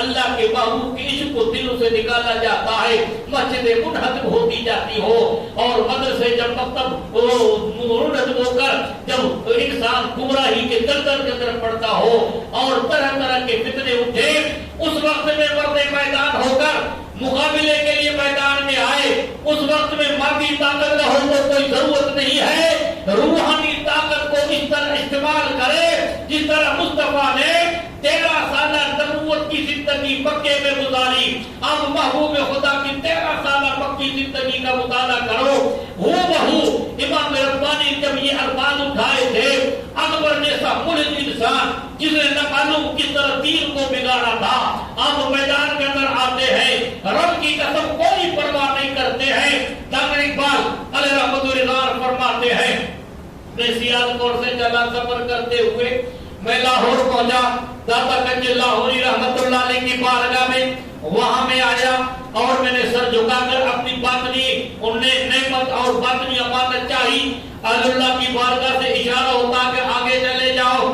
اللہ کے محبوب کے عشق کو دلوں سے نکالا جاتا ہے، مسجدیں منہدم ہوتی جاتی ہو، اور مدرسے جب مکتب منہدم ہو کر جب انسان گمراہی کے دلدل کے اندر پڑتا ہو اور طرح طرح کے فتنے اٹھے، اس وقت میں مرد میدان ہو کر مقابلے کے لیے میدان میں آئے، اس وقت میں مادی طاقت کا ہو تو کوئی ضرورت نہیں ہے، روحانی طاقت کو اس طرح استعمال کرے جس طرح مصطفیٰ نے 13 سالہ نبوت کی زندگی مکے میں گزاری۔ اب محبوب خدا کی 13 سالہ مکی زندگی کا مطالعہ کرو، بہو امام ربانی جب یہ الفاظ اٹھائے تھے، اکبر جیسا ملک انسان جس نے نہ معلوم کس طرح دین کو بگاڑا تھا، اب میدان کے اندر آتے ہیں، رب کی قسم کوئی پرواہ نہیں کرتے ہیں۔ ڈاکٹر اقبال علیہ رحمۃ اللہ فرماتے ہیں، میں سیالکوٹ سے چلا سفر کرتے ہوئے میں لاہور پہنچا، داتا گنج لاہوری رحمت اللہ علیہ کی بارگاہ میں، وہاں میں آیا اور میں نے سر جھکا کر اپنی باطنی انہیں نعمت اور باطنی امانت چاہی۔ اللہ کی بارگاہ سے اشارہ ہوتا کہ آگے چلے جاؤ،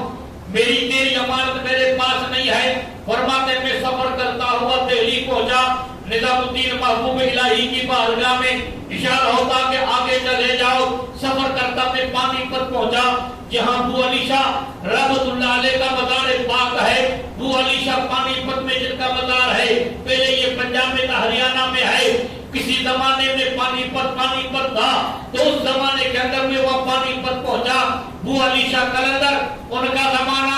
میری تیری امانت میرے پاس نہیں ہے۔ فرماتے میں سفر کرتا ہوا دہلی پہنچا، نظام الدین محبوب الہی کی بارگاہ میں اشارہ ہوتا کہ آگے چلے جاؤ۔ سفر کرتا میں پانی پت پہنچا، جہاں بو علی شاہ رحمت اللہ علیہ کا مزار پاک ہے۔ بو علی شاہ پانی پت میں جن کا مزار ہے، پہلے یہ پنجاب میں تھا، ہریانہ میں ہے۔ کسی زمانے میں پانی پت تھا، تو اس زمانے کے اندر میں وہ پانی پت پہنچا۔ بو علی شاہ کلندر ان کا زمانہ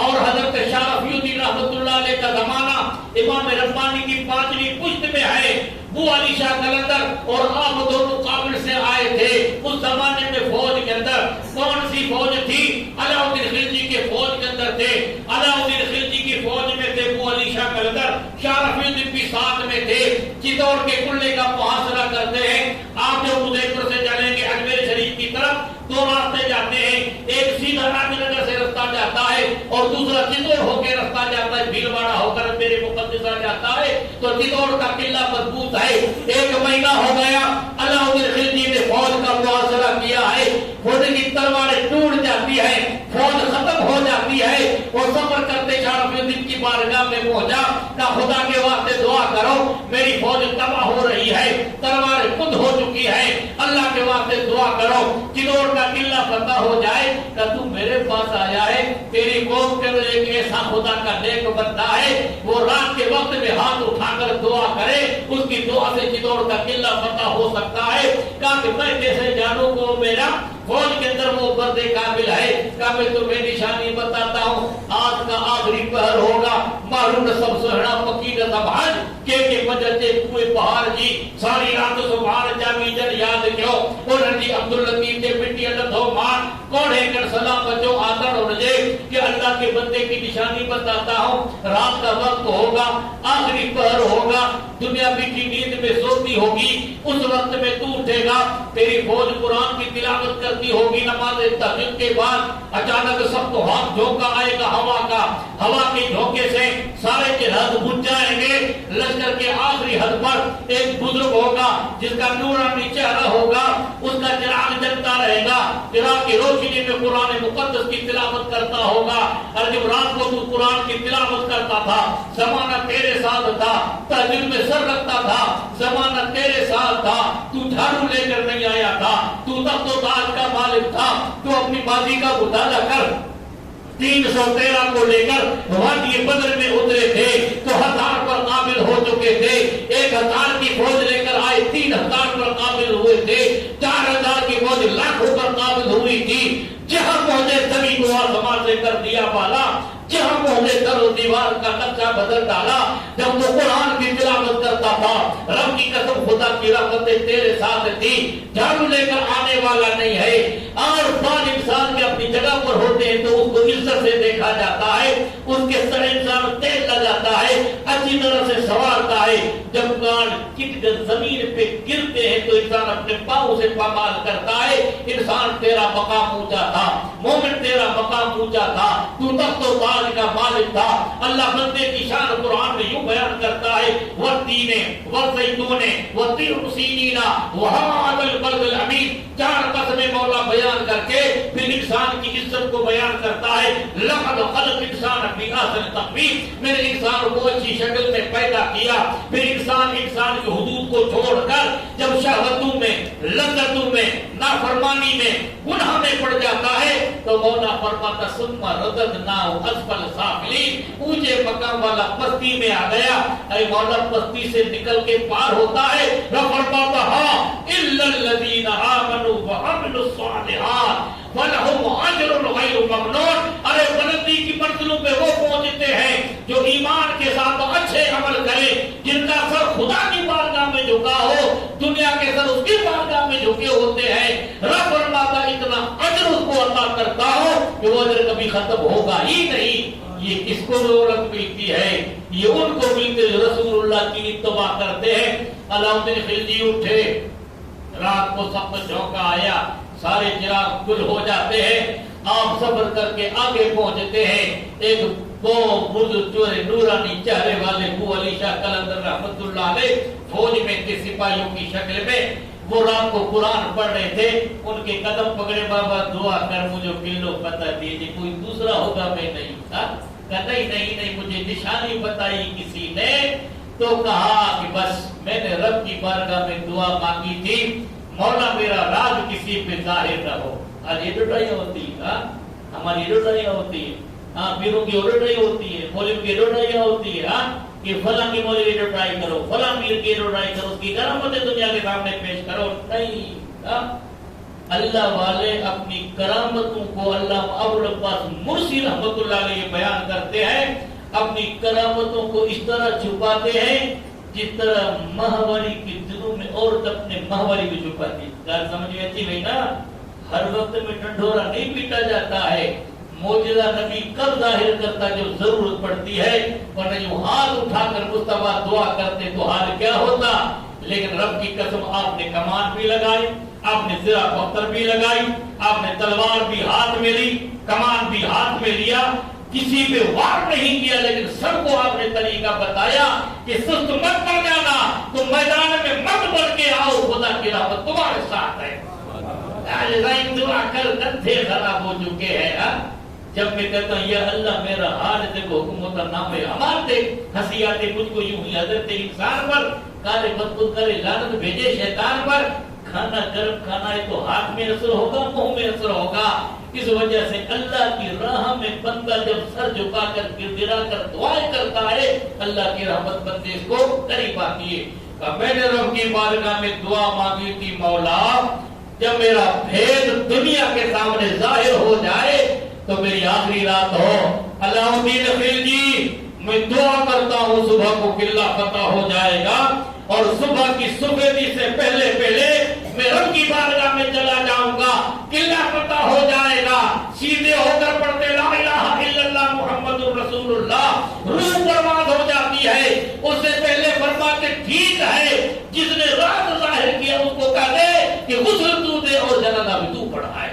اور حضرت شاہ رفیع الدین رحمت اللہ علیہ کا زمانہ امام ربانی کی 5ویں پشت میں ہے۔ بو علی شاہ کلندر اور آپ دونوں قابل سے آئے تھے۔ اس زمانے میں فوج کے اندر کون سی فوج تھی؟ علاؤدین خلجی کے فوج کے اندر تھے۔ علاؤدین خلجی کی فوج میں تھے بو علی شاہ کلندر، شاہ رفیع الدین بھی ساتھ میں تھے۔ چتور کے قلعے کا محاصرہ کرتے ہیں۔ آپ جو ادے پور سے چلیں گے اجمیر شریف کی طرف، 2 راستے جاتے ہیں، ایک سیدھا راج نگر سے رستہ جاتا ہے اور دوسرا چتور ہو کے رستہ جاتا ہے، بھیلواڑہ ہو کر میرے مقدسہ جاتا ہے۔ تو چتور کا قلعہ مضبوط ہے۔ 1 مہینہ ہو گیا، علاؤدین خلجی نے فوج کا محاصرہ کیا ہے، فوج کی تلواریں ٹوٹ جاتی ہے، فوج ختم ہو جاتی ہے، اور سفر کرتے شاہ رفیع الدین کی بارگاہ میں پہنچا، کہا خدا کے واسطے دعا کرو، میری فوج تباہ ہو رہی ہے، تلواریں کند ہو چکی ہے، اللہ کے واسطے دعا کرو چتور کا قلعہ فتح ہو جائے۔ کہ تو میرے پاس آیا ہے، تیری قوم کے اندر ایک ایسا خدا کا نیک بندہ ہے، وہ رات کے وقت میں ہاتھ اٹھا کر دعا کرے، اس کی دعا سے چتور کا قلعہ فتح ہو سکتا ہے۔ کہا کہ میں کیسے جانوں کو میرا فوج کے اندر وہ برد کامل ہے؟ کہا میں تمہیں نشانی بتاتا ہوں، آج کا آخری پہر ہوگا، معلوم سب سہنا پکی نہ سبحان کے مجھے کوئے پہاڑ جی، ساری رات سبحان جامی جن یاد کیوں، انہوں نے عبداللطیف کے مٹی اللہ ہو مان، کون ہے کر سلام بچو آدر ہو رجے، کہ اللہ کے بندے کی نشانی بتاتا ہوں، رات کا وقت ہوگا، آخری پہر ہوگا، دنیا میٹھی نیند میں سوتی ہوگی، اس وقت میں تو اٹھے گا، تیری فوج قرآن کی تلاوت کرتی ہوگی، نماز تہجد کے بعد اچانک سب کو ہاتھ جھونکا آئے گا ہوا کا، ہوا کے جھونکے سے سارے چراغ بجھ جائیں گے، لشکر کے آخری حد پر ایک بزرگ ہوگا جس کا نورانی چہرہ ہوگا، اس کا چراغ جلتا رہے گا، چراغ کی روشنی میں قرآن مقدس کی تلاوت کرتا ہوگا، اور جب رات کو تو قرآن کی تلاوت کرتا تھا، زمانہ تیرے ساتھ تھا، تہجد میں سر رکھتا تھا، زمانہ تیرے ساتھ تھا، تو جھاڑو لے کر نہیں آیا تھا، تو تخت و تاج کا مالک تھا، تو اپنی ماضی کا مطالعہ کر، 313 کو لے کر وادی بدر میں اترے تھے تو 1000 پر قابل ہو چکے تھے، 1000 کی فوج لے کر آئے 3000 پر قابل ہوئے تھے، 4000 کی فوج لاکھوں پر قابل ہوئی تھی، جہاں پہنچے سبھی کو آسمان سے کر دیا بالا، جہاں پہنچے در و دیوار کا نقشہ بدل ڈالا۔ جب وہ قرآن کی تلاوت کرتا تھا، رب کی قسم خدا کی رحمتیں تیرے ساتھ تھی، جھاڑو لے کر آنے والا نہیں ہے، اور بعض انسان کے اپنی جگہ پر ہوتے ہیں تو اس کو عزت سے دیکھا جاتا ہے، اس کے سر انسان تیل لگاتا ہے، اچھی طرح سے سوارتا ہے، جب کان کٹ کر زمین پہ گرتے ہیں تو انسان اپنے پاؤں سے پامال کرتا ہے، انسان تیرا مقام اونچا تھا، مومن تیرا مقام اونچا تھا، تو تخت و تاج کا مالک تھا۔ اللہ بندے کی شان قرآن میں یوں بیان کرتا ہے، والتین والزیتون والطور سینین وهذا البلد الامین، 4 قسمیں مولا بیان کر کے پھر انسان کی عزت کو بیان کرتا ہے۔ لقد خلق الانسان فی احسن تقویم، میں نے انسان کو اچھی شکل میں پیدا کیا۔ پھر انسان کی حدود کو چھوڑ کر جب شہوتوں میں، لذتوں میں، نافرمانی میں، گناہ میں پڑ جاتا ہے تو مولا فرماتا ثم رددناه اسفل سافلین، اونچے مقام والا پستی میں آ گیا۔ اے مولا پستی سے نکل کے پار ہوتا ہے، رب فرماتا ہاں الا الذین آمنوا وعملوا الصالحات فلہم اجر غیر ممنون۔ ارے بلندی کی منزلوں پہ وہ پہنچتے ہیں جو ایمان کے ساتھ اچھے عمل کرے، جن کا سر خدا کی بارگاہ میں جھکا ہو، دنیا کے سر اس کی بارگاہ میں جھکے ہوتے ہیں۔ رب فرماتا اتنا اجر اس کو عطا کرتا ہو کہ وہ اجر کبھی ختم ہوگا ہی نہیں۔ یہ کس کو دولت ملتی ہے؟ یہ ان کو ملتے جو رسول اللہ کی اتباع کرتے ہیں۔ علاؤدین خلجی اٹھے، رات کو سخت جھونکا آیا، سارے چراغ گل ہو جاتے ہیں، آپ صبر کر کے آگے پہنچتے ہیں۔ ایک وہ چورے نورانی چہرے والے ابو علی شاہ قلندر رحمت اللہ علیہ فوج میں کے سپاہیوں کی شکل میں وہ رات کو قرآن پڑھ رہے تھے، ان کے قدم پکڑے، بابا دعا کر مجھے کلو پتہ دیجیے، کوئی دوسرا ہوگا میں نہیں تھا۔ کہا نہیں مجھے نشانی بتائی کسی نے، تو کہا کہ بس میں نے رب کی بارگاہ میں دعا مانگی تھی، مولا میرا راز کسی پہ ظاہر نہ ہو۔ آج یہ لڑائیاں ہوتی ہیں، ہماری لڑائیاں ہوتی ہیں، ہاں پیروں کی لڑائی ہوتی ہے، مولوی کی لڑائیاں ہوتی ہے، ہاں کہ فلاں کی مولوی لڑائی کرو، فلاں کی لڑائی کرو، اس کی کرامتیں دنیا کے سامنے پیش کرو۔ نہیں، اللہ والے اپنی کرامتوں کو اللہ ابو العباس مرسی رحمت اللہ علیہ بیان کرتے ہیں، اپنی کرامتوں کو اس طرح چھپاتے ہیں جس طرح ماہواری کے دنوں میں عورت اپنے ماہواری کو چھپاتی ہے۔ بات سمجھ میں اچھی نہیں نا؟ ہر وقت میں ڈنڈورا نہیں پیٹا جاتا ہے، معجزہ نبی کب ظاہر کرتا جو ضرورت پڑتی ہے، ورنہ جو ہاتھ اٹھا کر مصطفیٰ دعا کرتے تو حال کیا ہوتا۔ لیکن رب کی قسم آپ نے کمان بھی لگائی، آپ نے زرہ پتھر بھی لگائی، آپ نے تلوار بھی ہاتھ میں لی، کمان بھی ہاتھ میں لیا، کسی پہ وار نہیں کیا، لیکن سب کو آپ نے طریقہ بتایا کہ سست مت پڑ جانا، تم میدان میں مت بڑھ کے آؤ، خدا کی رحمت تمہارے ساتھ ہے۔ آج دعا کر کندھے خراب ہو چکے ہیں۔ جب میں کہتا ہوں یا اللہ میرا حال دیکھو، حکومت کا نام ہے ہمارے دیکھ، ہنسی آتے مجھ کو یوں ہی حضرت انسان پر، کارے بدبود کرے لعنت بھیجے شیطان پر۔ کھانا گرم کھانا ہے تو ہاتھ میں اثر ہوگا، منہ میں اثر ہوگا۔ اس وجہ سے اللہ کی راہ میں بندہ جب سر جھکا کر گڑگڑا کر دعائیں کرتا ہے، اللہ کی رحمت بندے اس کو قریب آتی ہے۔ میں نے رب کی بارگاہ میں دعا مانگی تھی، مولا جب میرا بھید دنیا کے سامنے ظاہر ہو جائے تو میری آخری رات ہو۔ علاؤدین خلجی میں دعا کرتا ہوں صبح کو قلعہ فتح ہو جائے گا، اور صبح کی سفیدی سے پہلے میں رب کی بارگاہ میں چلا جاؤں گا، قلعہ فتح ہو جائے گا، سیدھے ہو کر پڑھتے لا الہ الا اللہ محمد رسول اللہ، روح برباد ہو جاتی ہے۔ اس سے پہلے فرماتے ٹھیک ہے جس نے راز ظاہر کیا اس کو کہہ دے کہ غسل تو دے اور جنازہ بھی تو پڑھائے۔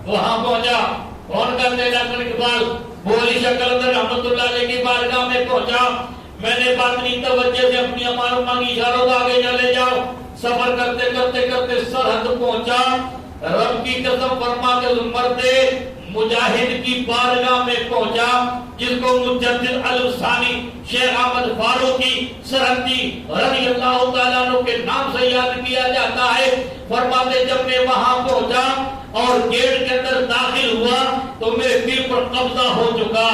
وہاں پہنچا، کون کرتے ڈاکٹر اقبال بولی شکل رحمت اللہ علیہ کی بارگاہ میں پہنچا۔ میں نے باطنی توجہ سے اپنی امان مانگی، اشاروں آگے چلے جاؤ۔ سفر کرتے کرتے کرتے سرحد پہنچا، رب کی قسم فرما کے مرد مجاہد کی بارگاہ میں پہنچا، جس کو مجدد الثانی شیخ احمد فاروقی سرحدی رضی اللہ تعالیٰ عنہ کے نام سے یاد کیا جاتا ہے۔ فرماتے جب میں وہاں پہنچا اور گیٹ کے اندر داخل ہوا تو میرے دل پر قبضہ ہو چکا۔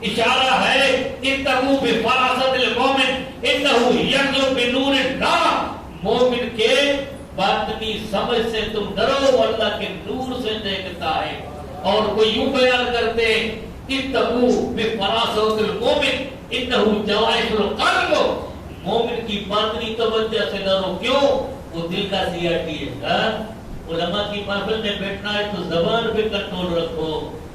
اشارہ ہے اتقوا بفراست المومن انه ينظر بنور اللہ، مومن کے باطنی سمجھ سے تم ڈرو، اللہ کے نور سے دیکھتا ہے۔ اور کوئی یوں بیان کرتے اتقوا بفراست المومن انه جوائز القلب، مومن کی باطنی توجہ سے ڈرو، کیوں؟ وہ دل کا سیاٹی ہے۔ علماء کی محفل میں بیٹھنا ہے تو زبان پہ کنٹرول رکھو،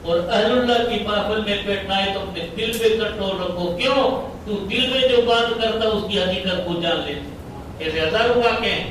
اور اہل اللہ کی محفل میں بیٹھنا ہے تو اپنے دل پہ کنٹرول رکھو، کیوں؟ تو دل میں جو بات کرتا اس کی حقیقت کو جان لیتے۔ ایسے ہزاروں واقعے ہیں،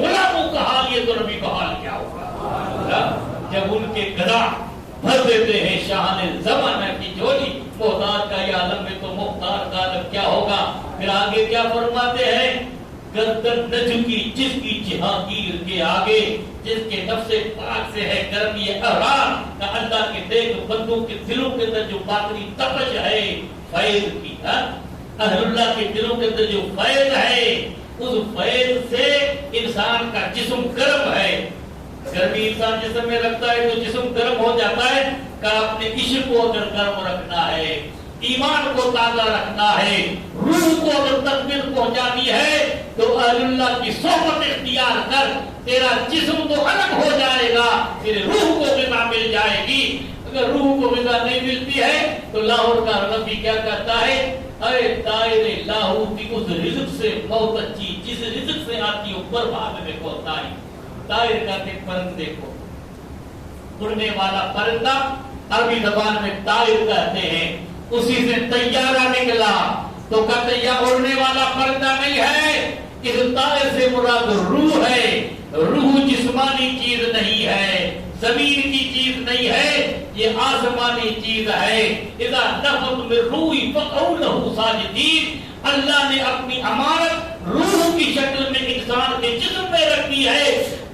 غلاموں کا حال یہ تو نبی کا حال کیا ہوگا جب ان کے گدا بھر دیتے ہیں شاہان زمانہ کی جھولی. محتاج کا یہ عالم میں تو مختار کا عالم کیا ہوگا. پھر آگے کیا فرماتے ہیں؟ گردن نہ جھکی جس کی جہانگیر کے آگے, جس کے نفس پاک سے ہے گرمی احرار. کہ اللہ کے دیکھ بندوں کے دلوں کے اندر جو باطنی تپش ہے فیض کی, اہل اللہ کے دلوں کے اندر جو فیض ہے, اس فیض سے انسان کا جسم گرم ہے. گرمی انسان جسم میں رکھتا ہے تو جسم گرم ہو جاتا ہے. کہ اپنے عشق کو اگر گرم رکھنا ہے, ایمان کو تازہ رکھنا ہے, روح کو اگر تکمیل پہنچانی ہے تو اہل اللہ کی صحبت اختیار کر. تیرا جسم تو الگ ہو جائے گا, تیرے روح کو غذا مل جائے گی. اگر روح کو غذا نہیں ملتی ہے تو لاہور کا نبی کیا کہتا ہے؟ اے طائر لاہوتی اس رزق سے بہت اچھی جس رزق سے آتی ہو برباد میں ہوتا ہے. طائر کہتے پرندے کو, اڑنے والا پرندہ عربی زبان میں طائر کہتے ہیں. اسی سے طیارہ نکلا تو کہتے یہ اڑنے والا پرندہ نہیں ہے, اس طائر سے مراد روح ہے. روح جسمانی چیز نہیں ہے, زمین کی چیز نہیں ہے, یہ آسمانی چیز ہے. اذا نفت من روحی فقعوا له ساجدین. اللہ نے اپنی امانت روح کی شکل میں انسان کے جسم میں رکھی ہے.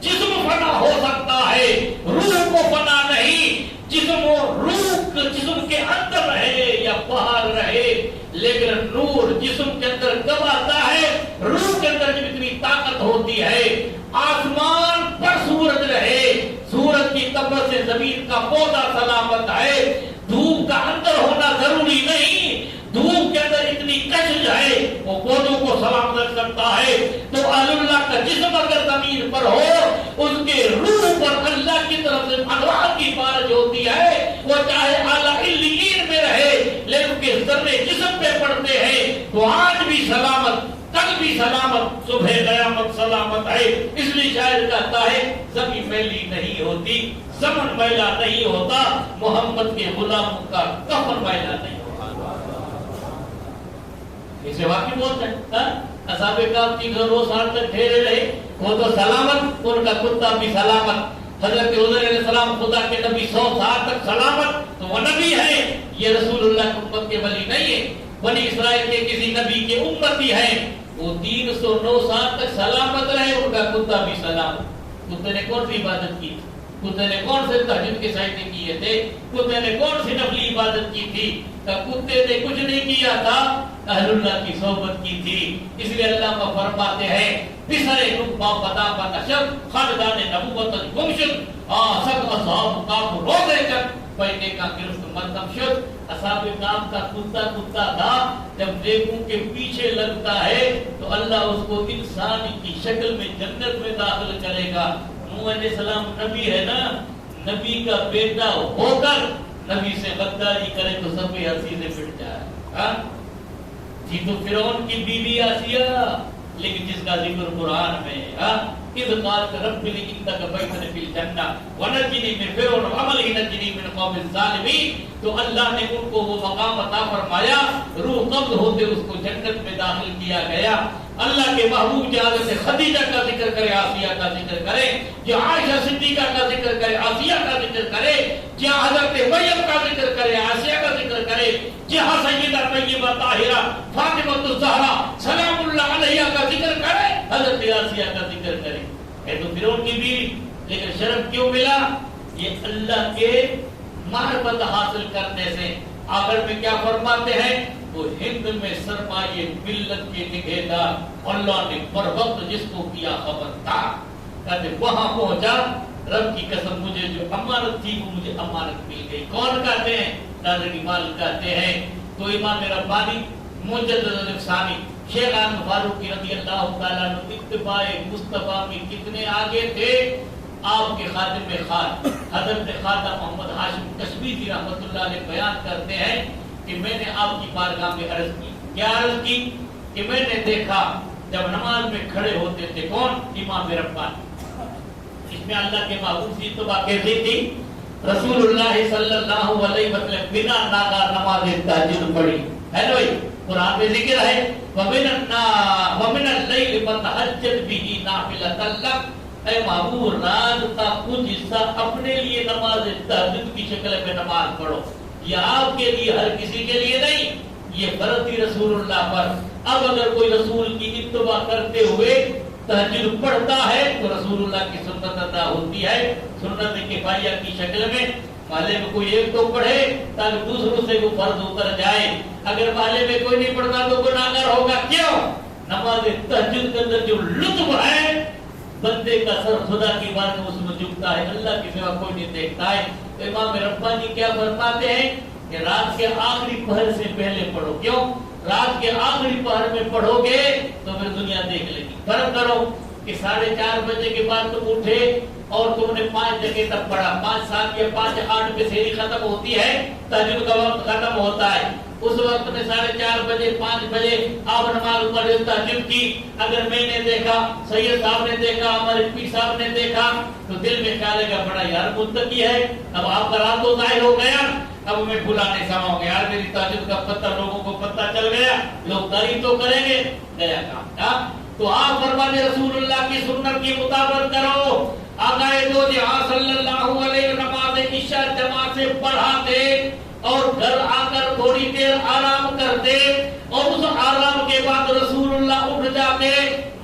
جسم فنا ہو سکتا ہے, روح کو فنا نہیں. جسم اور روح جسم کے اندر رہے یا باہر رہے, لیکن نور جسم کے اندر کب آتا ہے؟ روح کے اندر جب اتنی طاقت ہوتی ہے. آسمان پر سورج رہے, سورج کی تپش سے زمین کا پودا سلامت ہے. دھوپ کا اندر ہونا ضروری نہیں, دھوپ کے اندر اتنی کشش ہے وہ پودوں کو سلامت رکھ سکتا ہے. تو اللہ کا جسم اگر زمین پر ہو, اس کے روح پر اللہ کی طرف سے انوار کی بارش ہوتی ہے. وہ چاہے اعلیٰ علیین میں رہے لیکن کے ذرے جسم پہ پڑتے ہیں تو آج بھی سلامت, کل بھی سلامت, صبح قیامت سلامت ہے. اس لیے شاعر کہتا ہے زمین میلی نہیں ہوتی, زمن میلا نہیں ہوتا, محمد کے غلاموں کا کفن میلا نہیں ہوتا. اسے واقعی بولتے ہیں اصحاب کہف 309 سال تک ٹھہرے رہے, وہ تو سلامت, ان کا کتا بھی سلامت. حضرت عزیر علیہ السلام خدا کے نبی 100 سال تک سلامت, تو وہ نبی ہے. یہ رسول اللہ کی امت کے ولی نہیں ہے, بنی اسرائیل کے کسی نبی کے امتی ہیں. وہ 309 سال تک سلامت رہے, ان کا کتا بھی سلامت. کتے نے کون سی عبادت کی, کتے نے کون سے تہجد کے سجدے کیے تھے, کتے نے کون سی نفلی عبادت کی تھی؟ کتے نے کچھ نہیں کیا تھا, اہل اللہ کی صحبت کی تھی. اس لیے اللہ کو فرماتے ہیں بسرے نقبہ پتا بنشب خاندان نبوت گمشد سب اصحاب کاف روزے کر پہنے کا گرفت مردم شد. اصحاب کاف کا کتا تھا, جب نیکوں کے پیچھے لگتا ہے تو اللہ اس کو انسان کی شکل میں جنت میں داخل کرے گا. نوح علیہ السلام نبی ہے نا, نبی کا بیٹا ہو کر نبی سے غداری کرے تو سب ہنسی سے پٹ جائے. جی تو فرعون کی بیوی آسیہ, لیکن جس کا ذکر قرآن میں ہے اذ قالت رب لی انک بیتن فی الجنہ ونجنی من فرعون وعملہ نجنی من قوم الظالمین. تو اللہ نے ان کو وہ مقام عطا فرمایا, روح قبض ہوتے اس کو جنت میں داخل کیا گیا. اللہ کے محبوب کی حضرت خدیجہ کا ذکر کرے, آسیہ کا ذکر کرے, جو عائشہ صدیقہ کا ذکر کرے, آسیہ کا ذکر کرے, جہاں حضرت مریم کا ذکر کرے, آسیہ کا ذکر کرے, جہاں سیدہ طیبہ طاہرہ فاطمہ الزہرا سلام اللہ علیہا کا ذکر کرے, حضرت آسیہ کا ذکر کرے. ہے تو فرعون کی بیوی, لیکن شرف کیوں ملا؟ یہ اللہ کے معرفت حاصل کرنے سے. آخر میں کیا فرماتے ہیں؟ وہ ہند میں سرمایہ ملت کے نگہدار, اللہ نے پر وقت جس کو کیا خبردار. کہتے وہاں پہنچا, رب کی قسم مجھے جو امانت تھی وہ مجھے امانت مل گئی. کون کہتے ہیں؟ ناظرین اقبال کہتے ہیں. تو امام ربانی مجدد ثانی شیخ احمد فاروقی رضی اللہ تعالیٰ عنہ اتباع مصطفیٰ میں کتنے آگے تھے. آپ کے خادم میں خان حضرت خواجہ محمد ہاشم کشمیری رحمۃ اللہ علیہ بیان کرتے ہیں کہ میں نے آپ کی بارگاہ میں عرض کی. کیا عرض کی؟ کہ میں نے دیکھا جب نماز میں کھڑے ہوتے تھے کون؟ امام ربانی. اس میں اللہ کے محبوب کی اتباع کیسی تھی؟ رسول اللہ صلی اللہ علیہ وسلم بنا ناگا نماز تہجد پڑھی ہے نا بھائی, قرآن میں ذکر ہے وَمِنَ اللَّيْلِ فَتَهَجَّدْ بِهِ نَافِلَةً لَكَ، اے محبوب رات کا کچھ حصہ اپنے لیے نماز تہجد کی شکل میں نماز پڑھو. یہ آپ کے لیے، ہر کسی کے لیے نہیں، یہ فرض تھی رسول اللہ پر. اب اگر کوئی رسول کی اتباع کرتے ہوئے تہجد پڑھتا ہے تو رسول اللہ کی سنت ادا ہوتی ہے، سنت کفایہ کی شکل میں. محلے میں کوئی ایک تو پڑھے تاکہ دوسروں سے وہ فرض اتر جائے. اگر محلے میں کوئی نہیں پڑھتا تو گناہگار ہوگا. کیوں؟ نماز تہجد کے اندر جو لطف ہے، بندے کا سر خدا کی بات میں اس میں جھکتا ہے، اللہ کی سوا کوئی نہیں دیکھتا ہے. تو امام ربانی کیا فرماتے ہیں کہ رات کے آخری پہر سے پہلے پڑھو. کیوں؟ رات کے آخری پہر میں پڑھو گے تو پھر دنیا دیکھ لے گی. فرق کرو کہ 4:30 بجے کے بعد تم اٹھے اور تم نے 5 جگہ تک پڑھا، 5 7 یا 5 8 پہ سحری ختم ہوتی ہے، تہجد کا وقت ختم ہوتا ہے. اس وقت میں 4:30 بجے 5 بجے آپ نماز پڑھے تہجد کی. اگر میں نے دیکھا، سید صاحب نے دیکھا، ہمارے پیر صاحب نے دیکھا تو دل میں خیال ہے کہ بڑا یار متقی ہے. اب آپ کا رات تو ظاہر ہو گیا، اب میں بھلا نہیں سماؤں گا یار، میری تہجد کا پتہ لوگوں کو پتہ چل گیا، لوگ تعریف تو کریں گے. گیا کام. تو آپ فرمانے رسول اللہ کی سنت کی مطابقت کرو. آقا دو جہاں صلی اللہ علیہ وسلم نماز عشاء جماعت سے پڑھاتے اور گھر آ کر تھوڑی دیر آرام کرتے اور اس آرام کے بعد رسول اللہ اٹھ جاتے،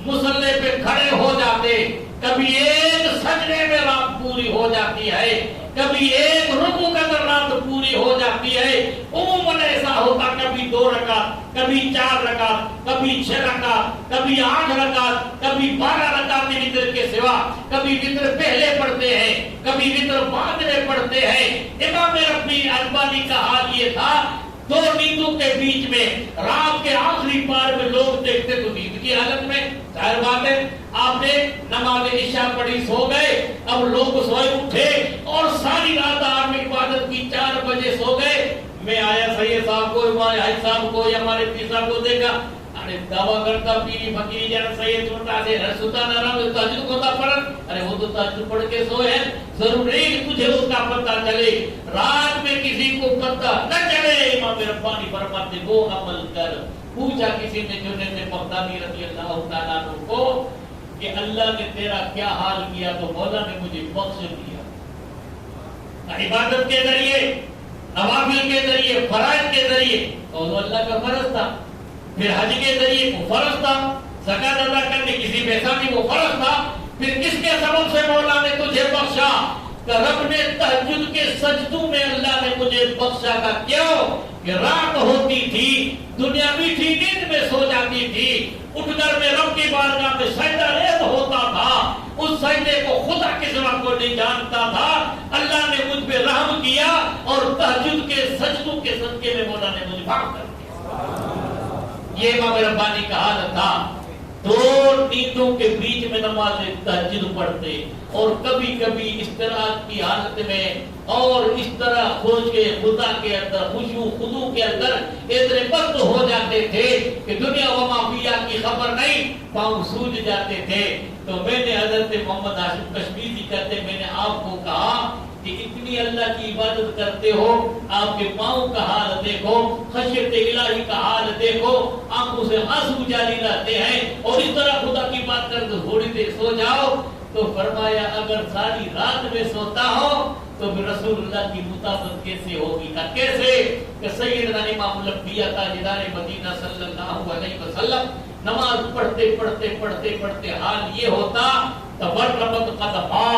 مصلی پہ کھڑے ہو جاتے. کبھی ایک سجدے میں رات پوری ہو جاتی ہے، کبھی ایک رکوع کے اندر رات پوری ہو جاتی ہے. عموماً ایسا ہوتا کبھی 2 رکعت، کبھی 4 رکعت، کبھی 6 رکعت، کبھی 8 رکعت، کبھی 12 رکعت وتر کے سوا. کبھی وتر پہلے پڑھتے ہیں، کبھی وتر بعد میں پڑھتے ہیں. امام ربانی البانی کا حال یہ تھا 2 نیندوں کے بیچ میں رات کے آخری پار میں لوگ دیکھتے تو نیند کی حالت میں. ظاہر بات ہے آپ نے نماز عشاء پڑھی، سو گئے. اب لوگ سوئے اٹھے اور ساری رات آپ نے عبادت کی، 4 بجے سو گئے. میں آیا سید صاحب کو، ہمارے حاج صاحب کو یا ہمارے پیر صاحب کو دیکھا، ارے دعویٰ کرتا پیری فقیری جان سید سنتا سے سلطان آرام تہجد کو تھا پڑھن. ارے وہ تو تہجد پڑھ کے سوئے ہیں، ضروری تجھے اس کا پتہ چلے. رات میں کسی کو پتہ نہ چلے. امام ربانی فرماتے وہ عمل کر. پوچھا کسی نے جنید بغدادی رضی اللہ تعالیٰ عنہ کو کہ اللہ نے تیرا کیا حال کیا؟ تو مولا نے مجھے بخش دیا. عبادت کے ذریعے، نوافل کے ذریعے، فرائض کے ذریعے، اور اللہ کا فرض تھا. پھر حج کے ذریعے وہ فرض تھا، زکات ادا کرنے کسی پیسہ نہیں وہ فرض تھا. پھر کس کے سبب سے مولا نے تجھے بخشا؟ کہ رب نے تہجد کے سجدوں میں اللہ نے مجھے بخشا. کا کیوں؟ کہ رات ہوتی تھی، دنیا میٹھی نیند میں سو جاتی تھی، اٹھ کر میں رب کی بارگاہ میں سجدہ ریز ہوتا تھا. اس سجدے کو خدا کے سوا کو نہیں جانتا تھا. اللہ نے مجھ پہ رحم کیا اور تہجد کے سجدوں کے صدقے میں مولا نے مجھے معاف کر دیا. یہ امام ربانی کا حالت تھا. 2 نیندوں کے بیچ میں نماز تہجد پڑھتے اور کبھی کبھی اس طرح کی حالت میں اور اس طرح خوش کے خدا کے اندر خشوع خضوع کے اندر اتنے مست ہو جاتے تھے کہ دنیا و ما فیہا کی خبر نہیں، پاؤں سوج جاتے تھے. تو میں نے حضرت محمد ہاشم کشمیری کہتے میں نے آپ کو کہا کہ اتنی اللہ کی عبادت کرتے ہو، آپ کے پاؤں کا حال دیکھو، خشیت الہی کا حال دیکھو، آنکھوں سے آنسو جاری رہتے ہیں اور اس طرح خدا کی بات کر کے تھوڑی دیر سو جاؤ. تو فرمایا اگر ساری رات میں سوتا ہو تو پھر رسول اللہ کی مطابقت کیسے ہوگی؟ کیسے؟ کہ سیدنا امام الانبیاء تاجدار مدینہ صلی اللہ علیہ وسلم نماز پڑھتے پڑھتے پڑھتے پڑھتے حال یہ ہوتا تبرمت قدما،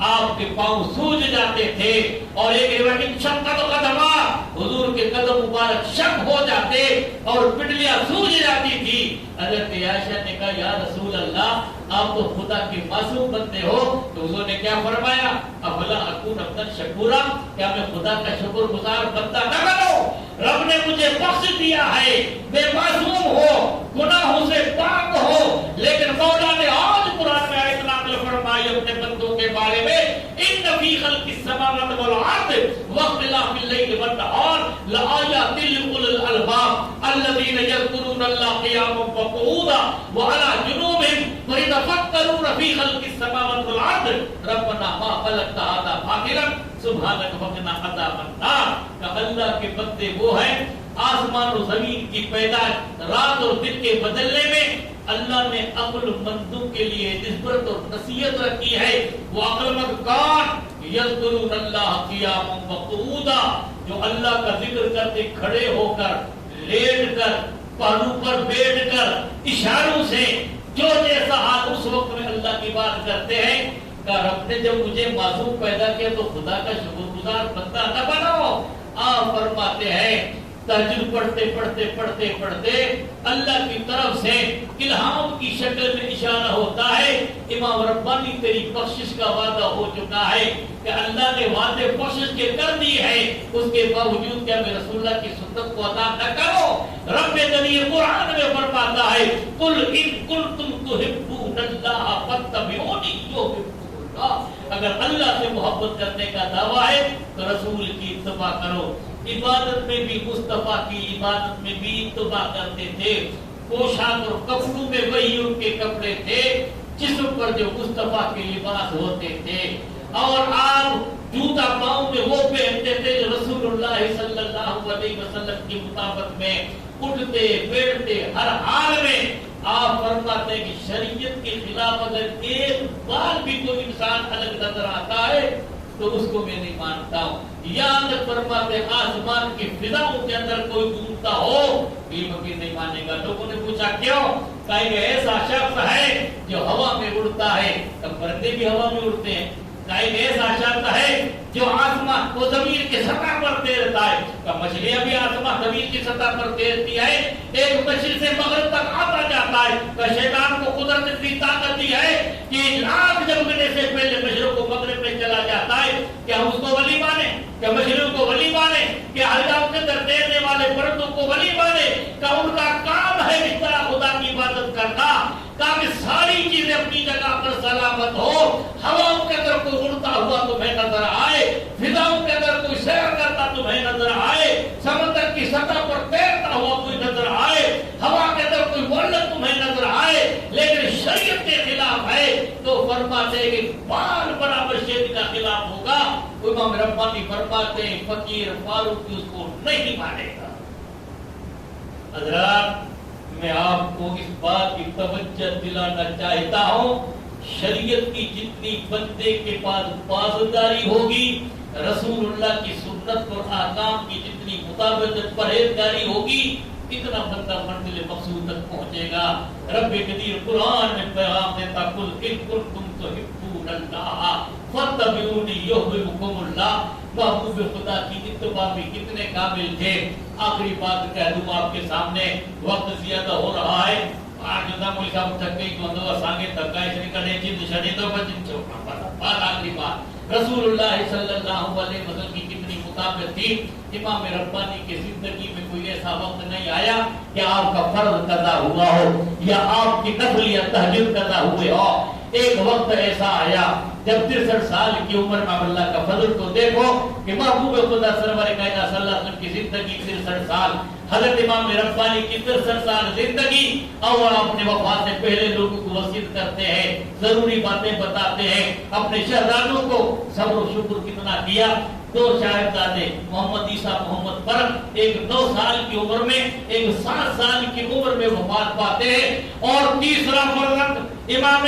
آپ کے پاؤں سوج جاتے تھے. اور ایک روایت شقت قدما، حضور کے قدم مبارک شق ہو جاتے اور پنڈلیاں سوج جاتی تھی. حضرت عائشہ نے کہا یا رسول اللہ آپ تو خدا کے معصوم بندے ہو. تو حضور نے کیا فرمایا؟ افلا اکون عبدا شکورا، کیا میں خدا کا شکر گزار بندہ نہ بنوں؟ رب نے مجھے بخش دیا ہے، بے معصوم ہو، گناہوں سے پاک ہو، لیکن مولا نے آج قرآن میں آیت نازل فرمائی اپنے بندوں کے بارے میں ان فی خلق السماوات والارض واختلاف الليل والنهار لآیات لأولی الالباب الذین یذکرون اللہ قیاما وقعودا وعلی جنوبهم ویتفکرون فی خلق السماوات والارض ربنا ما خلقت هذا باطلا سبحانک فقنا عذاب النار. کہ اللہ کے بندے وہ ہیں آسمان و زمین کی پیدائش رات اور دن کے بدلنے میں اللہ نے عقل مندوں کے لیے نسبت اور نصیحت رکھی ہے. وہ عقل مند کون؟ یذکرون اللہ قیاما وقعودا، جو اللہ کا ذکر کرتے کھڑے ہو کر، لیٹ کر، پہلو پر بیٹھ کر، اشاروں سے جو جیسا حال اس وقت میں اللہ کی بات کرتے ہیں کہ رب نے جب مجھے معصوم پیدا کیا تو خدا کا شکر گزار بندہ نہ بناؤ. آپ فرماتے ہیں تہجد پڑھتے پڑھتے پڑھتے پڑھتے اللہ کی طرف سے الہام کی شکل میں اشارہ ہوتا ہے. امام ربانی تیری بخشش کا وعدہ ہو چکا ہے کہ اللہ نے وعدے بخشش کے کر دی ہے، اس کے باوجود کیا میں رسول اللہ کی سنت کو ادا نہ کرو؟ رب دنیا قرآن میں فرماتا ہے قل ان کنتم تحبون اللہ فاتبعونی یحببکم اللہ. اگر اللہ سے محبت کرنے کا دعویٰ ہے تو رسول کی اتباع کرو. عبادت میں بھی مصطفیٰ کی عبادت میں بھی اتباع کرتے تھے. پوشاک اور کپڑوں میں وہی ان کے کپڑے تھے جسم پر جو مصطفیٰ کے لباس ہوتے تھے، اور آپ جوتا پاؤں میں وہ پہنتے تھے جو رسول اللہ صلی اللہ علیہ وسلم کی مطابق میں اٹھتے بیٹھتے ہر حال میں. آپ فرماتے ہیں کہ شریعت کے خلاف اگر ایک بار بھی کوئی انسان الگ نظر آتا ہے تو اس کو میں نہیں مانتا ہوں. یاد فرماتے آسمان کی فضاؤں کے اندر کوئی گھومتا ہو یہ بھی نہیں مانے گا. لوگوں نے پوچھا کیوں؟ کہیں کہ ایسا شخص ہے جو ہوا میں اڑتا ہے. تب پرندے بھی ہوا میں اڑتے ہیں. کہیں ایسا شخص ہے جو آسمان کو زمین کی سطح پر تیرتا ہے. مچھلیاں بھی آسمان زمین کی سطح پر تیرتی ہے. ایک مشرق سے مغرب تک آتا جاتا ہے. شیطان کو قدرت اتنی طاقت دی ہے کہ آنکھ جھپکنے سے پہلے مشرق کو مغرب میں چلا جاتا ہے. کیا ہم اس کو ولی مانے؟ کہ مشرق کو ولی مانے؟ کہ ہرگاہوں کے اندر تیرنے والے پرندوں کو ولی مانے؟ کہ ان کا کام ہے اس طرح خدا کی عبادت کرنا تاکہ ساری چیزیں اپنی جگہ پر سلامت ہو. ہواؤں کے اندر کوئی اڑتا ہوا تمہیں نظر آئے، فضاؤں کے اندر کوئی سیر کرتا تمہیں نظر آئے، سمندر کی سطح پر تیرتا ہوا کوئی نظر آئے، ہوا کے اندر کوئی ورلد تمہیں نظر آئے، لیکن شریعت کے خلاف ہے تو فرماتے ہیں کہ بال برابر شریعت کا خلاف ہوگا. امام ربانی فرماتے ہیں فقیر فاروق اس کو نہیں مانے گا. حضرات میں آپ کو اس بات کی توجہ دلانا چاہتا ہوں، شریعت کی جتنی بندے کے پاس پاسداری ہوگی، رسول اللہ کی سنت اور احکام کی جتنی مطابقت پرہیزگاری ہوگی، اتنا بندہ منزل مقصود تک پہنچے گا. رب قدیر قرآن میں پیغام دیتا قل ان کنتم تحبون اللہ فاتبعونی یحببکم اللہ. محبوب خدا کی اتباع میں کتنے قابل تھے. آخری بات کہہ دوں آپ کے سامنے، وقت زیادہ ہو رہا ہے. آج مولی صاحب تک گئی تو اندوا سانگے تک گئے سے نکلے جن شدی تو بچن چھوڑنا پڑا. بات آخری بات رسول اللہ صلی اللہ علیہ وسلم کی کتنی مطابقت تھی. امام ربانی کی زندگی میں کوئی ایسا وقت نہیں آیا کہ آپ کا فرض قضا ہوا ہو یا آپ کی نفل یا تہجد قضا ہوئے ہو. ایک وقت ایسا آیا جب 63 سال کی عمر میں اللہ کا فضل تو دیکھو کہ محبوب خدا سرور کائنات صلی اللہ علیہ وسلم کی زندگی 63 سال، حضرت امام ربانی کی 63 سال زندگی، اور اپنے وفات سے پہلے لوگوں کو وصیت کرتے ہیں، ضروری باتیں بتاتے ہیں. اپنے شہزادوں کو صبر و شکر کتنا کیا. 2 شاہزادے محمد عیسیٰ محمد فرق، ایک 9 سال کی عمر میں، ایک 7 سال کی عمر میں وفات پاتے ہیں. اور تیسرا فرزند امام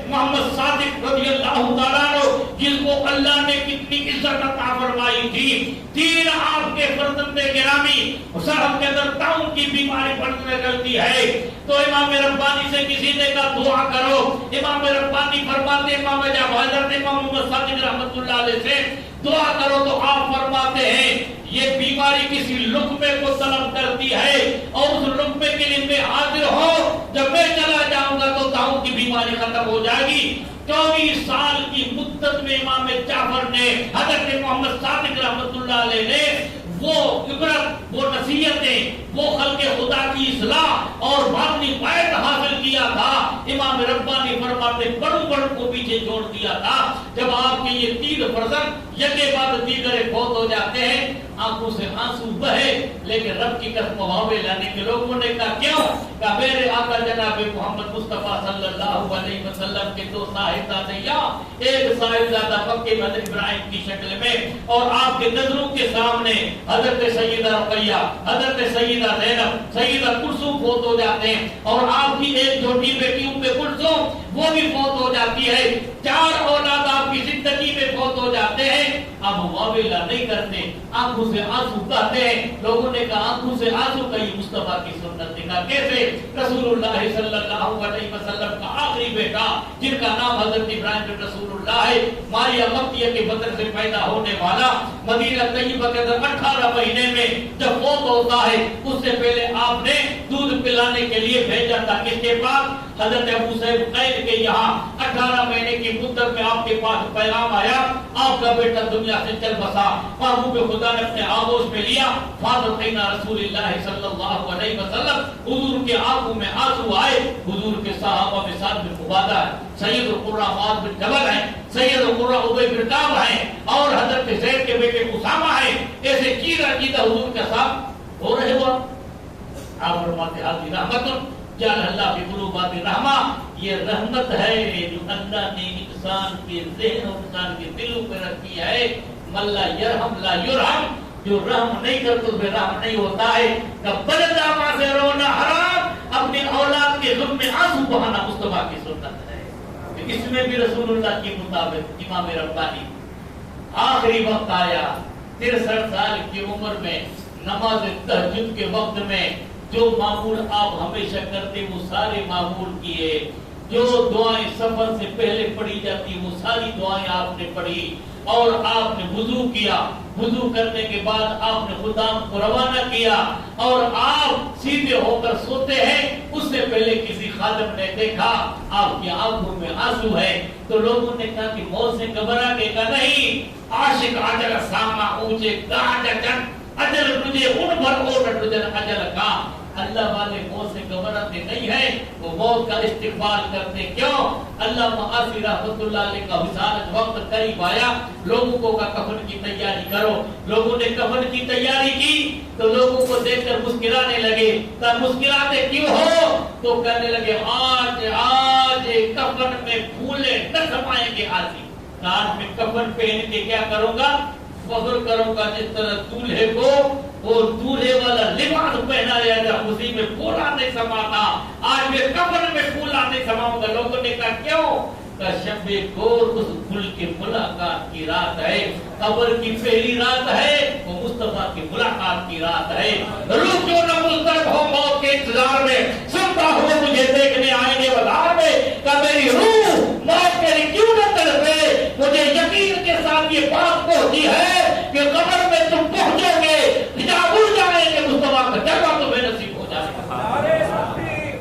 محمد صادق رضی اللہ تعالیٰ عنہ جس کو اللہ نے کتنی عزت عطا فرمائی تھی. 3 آپ کے فرزند گرامی صاحب کے اندر طاعون کی بیماری پڑنے لگتی ہے تو امام ربانی سے کسی نے کہا دعا کرو. امام ربانی فرماتے امام جب حضرت امام محمد صادق رحمۃ اللہ علیہ سے دعا کرو تو آپ فرماتے ہیں یہ بیماری کسی لقمے کو طلب کرتی ہے اور اس لقمے کے لیے میں حاضر ہوں. جب میں چلا جاؤں گا تو طاعون کی بیماری ختم ہو جائے گی. 24 سال کی مدت میں امام جعفر نے حضرت محمد صادق رحمۃ اللہ علیہ نے وہ عبرت، وہ نصیحتیں، وہ خلق خدا کی اصلاح اور باطنی فائدہ حاصل کیا تھا. امام ربانی فرماتے بڑوں بڑوں کو پیچھے چھوڑ دیا تھا. جب آپ کے یہ 3 فرزند یکے بعد دیگرے فوت ہو جاتے ہیں آنکھوں سے آنسو بہے لیکن رب کی قسم واوے لانے کے لوگوں نے کہا کیوں؟ کہ میرے آقا جناب محمد مصطفیٰ صلی اللہ علیہ وسلم کے دو صاحبزادے یا ایک صاحبزادہ مکے میں ابراہیم کی شکل میں، اور آپ کے نظروں کے سامنے حضرت سیدہ رقیہ، حضرت سیدہ زینب، سیدہ کلثوم فوت ہو جاتے ہیں، اور آپ کی ایک چھوٹی بیٹی ام کلثوم وہ بھی فوت ہو جاتی ہے، 4 اولاد آپ کی زندگی میں فوت ہو جاتے ہیں۔ اب واویلا نہیں کرتے، آنکھوں سے آنسو بہتے ہیں۔ لوگوں نے کہا آنکھوں سے آنسو کا یہ مصطفیٰ کی سنت دکھا کیسے؟ رسول اللہ صلی اللہ علیہ وسلم کا آخری بیٹا جن کا نام حضرت ابراہیم بن رسول اللہ ہے، ماریہ مکیہ کے بدن سے پیدا ہونے والا، مدینہ طیبہ کے اندر 18 مہینے میں جب فوت ہوتا ہے، اس سے پہلے آپ نے دودھ پلانے کے لیے بھیجا تھا کس کے پاس؟ حضرت ابو سعید قید کے یہاں 18 مہینے کی مدت میں آپ کے پاس پیغام آیا، آپ کا بیٹا دنیا سے چل بسا۔ محبوب خدا نے اپنے آغوش میں لیا، فاطمہ رسول اللہ صلی اللہ علیہ وسلم، حضور کے آنکھوں میں آنسو آئے۔ حضور کے صحابہ میں سعد بن عبادہ ہے، سید القرہ معاذ بن جبل ہیں، سید القرہ ابی بن کعب ہیں، اور حضرت زید کے بیٹے اسامہ ہیں۔ ایسے چیرہ چیدہ حضور کے ساتھ ہو رہے ہوا۔ آپ فرماتے حاضر رحمت جعل اللہ فی قلوبات رحمہ، یہ رحمت ہے جو اللہ نے انسان کے ذہن اور انسان کے دلوں پہ رکھی ہے۔ من لا یرحم لا یرحم، جو رحم نہیں کرتا اس میں رحم نہیں ہوتا ہے۔ کہ بلدا ماں سے رونا حرام، اپنی اولاد کے ظلم میں آنسو بہانا مصطفیٰ کی سنت ہے۔ اس میں بھی رسول اللہ کے مطابق امام ربانی آخری وقت آیا، 63 سال کی عمر میں نماز تہجد کے وقت میں جو معمول آپ ہمیشہ کرتے وہ سارے معمول کیے، جو دعائیں سفر سے پہلے پڑھی جاتی وہ ساری دعائیں آپ نے پڑھی، اور آپ نے وضو کیا۔ وضو کرنے کے بعد آپ نے خدام کو روانہ کیا، اور آپ سیدھے ہو کر سوتے ہیں۔ اس سے پہلے کسی خادم نے دیکھا آپ کی آنکھوں میں آنسو ہے، تو لوگوں نے کہا کہ موت سے گھبرا کے کہا نہیں، عاشق اجل ساما اونچے گاجن اجل تجھے ان بھر اوٹ تجھے اجل کا۔ اللہ والے موت سے گھبراتے نہیں ہیں، وہ موت کا استقبال کرتے کیوں؟ اللہ معاصی رحمت اللہ علیہ کا وصالت وقت قریب آیا، لوگوں کو کہا کفن کی تیاری کرو۔ لوگوں نے کفن کی تیاری کی تو لوگوں کو دیکھ کر مسکرانے لگے۔ تو مسکراتے کیوں ہو؟ تو کہنے لگے آج کفن میں پھولے نہ سمائیں گے آسی، آج میں کفن پہن کے کیا کروں گا؟ فخر کروں گا، جس طرح دولہے کو وہ دولہے والا لباس پہنا جائے گا، اسی میں پھولا نہیں سماتا، آج میں کفن میں پھولا نہیں سماؤں گا۔ لوگوں نے کہا کیوں؟ کہ شب گور اس گل کے ملاقات کی رات ہے، قبر کی پہلی رات ہے، وہ مصطفیٰ کی ملاقات کی رات ہے۔ روح کیوں نہ مضطرب ہو موت کے انتظار میں، سنتا ہو مجھے دیکھنے آئیں گے بازار میں، کہ میری روح موت میری کیوں نہ تڑپے۔ مجھے یقین کے ساتھ یہ بات پہنچی ہے کہ قبر میں تم پہنچو گے، حجاب اڑ جائیں گے، مصطفیٰ کا جلوہ تمہیں نصیب ہو جائے گا۔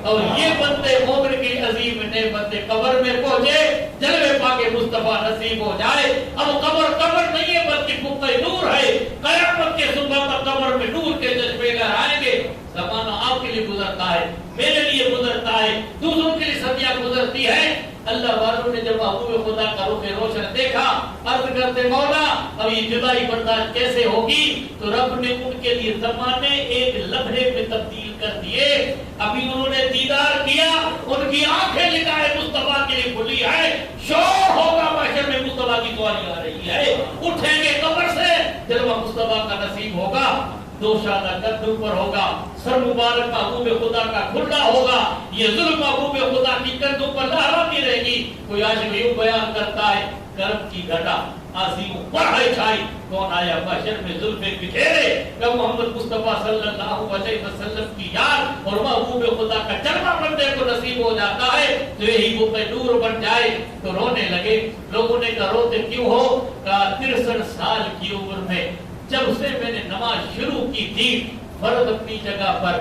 اور یہ بندے عمر کی عظیم نعمت قبر میں پہنچے، جلوے پا کے مصطفیٰ نصیب ہو جائے۔ اب قبر نہیں ہے بلکہ بقعہ نور ہے، قیامت کے صبح تک قبر میں نور کے جذبے لہرائیں گے۔ زمانہ آپ کے لیے گزرتا ہے، میرے لیے گزرتا ہے، دوسروں کے لیے صدیاں گزرتی ہے۔ اللہ والوں نے جب محبوب خدا کا رخ روشن دیکھا، عرض کرتے مولا اب یہ جدائی برداشت کیسے ہوگی؟ تو رب نے ان کے لیے زمانے ایک لمحے میں تبدیل کر دیے۔ ابھی انہوں نے دیدار کیا، ان کی آنکھیں نگاہ مصطفیٰ کے لیے کھلی ہے، شور ہوگا محشر میں مصطفیٰ کی دعائیں آ رہی ہے، اٹھیں گے قبر سے، جلوہ مصطفیٰ کا نصیب ہوگا۔ دوشادہ قد پر ہوگا، سر مبارک محبوب خدا کا کھلا ہوگا، یہ ظلم محبوب خدا کی کندھوں پر لہراتی رہے گی۔ کوئی عاشق یوں بیان کرتا ہے، کرم کی گھٹا عظیم بڑھے چھائی، کون آیا محشر میں زلفیں بکھیرے، کہ محمد مصطفیٰ صلی اللہ علیہ وسلم کی یاد اور محبوب خدا کا جلوہ بندے کو نصیب ہو جاتا ہے تو یہی وہ نور بن جائے۔ تو رونے لگے۔ لوگوں نے کہا روتے کیوں ہو؟ کہا 63 سال کی عمر میں جب سے میں نے نماز شروع کی تھی، فرض اپنی جگہ پر،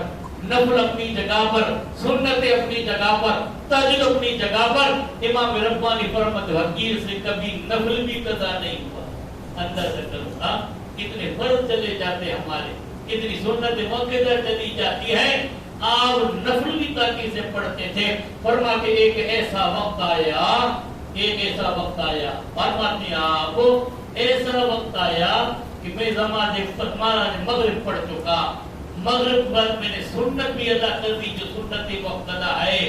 نفل اپنی جگہ پر، سنت اپنی جگہ پر، تہجد اپنی جگہ پر، امام ربانی فرماتے حقیر سے کبھی نفل بھی قضا نہیں ہوا۔ اندازہ کرو ہاں کتنے فرض چلے جاتے ہمارے، کتنی سنت موقع چلی جاتی ہے، آپ نفل بھی تاکہ سے پڑھتے تھے۔ فرماتے ایک ایسا وقت آیا، فرماتے آپ ایسا وقت آیا کہ میں زمانے مغرب پڑھ چکا، مغرب بعد میں نے سنت بھی ادا کر دی جو سنت مقتدا ہے،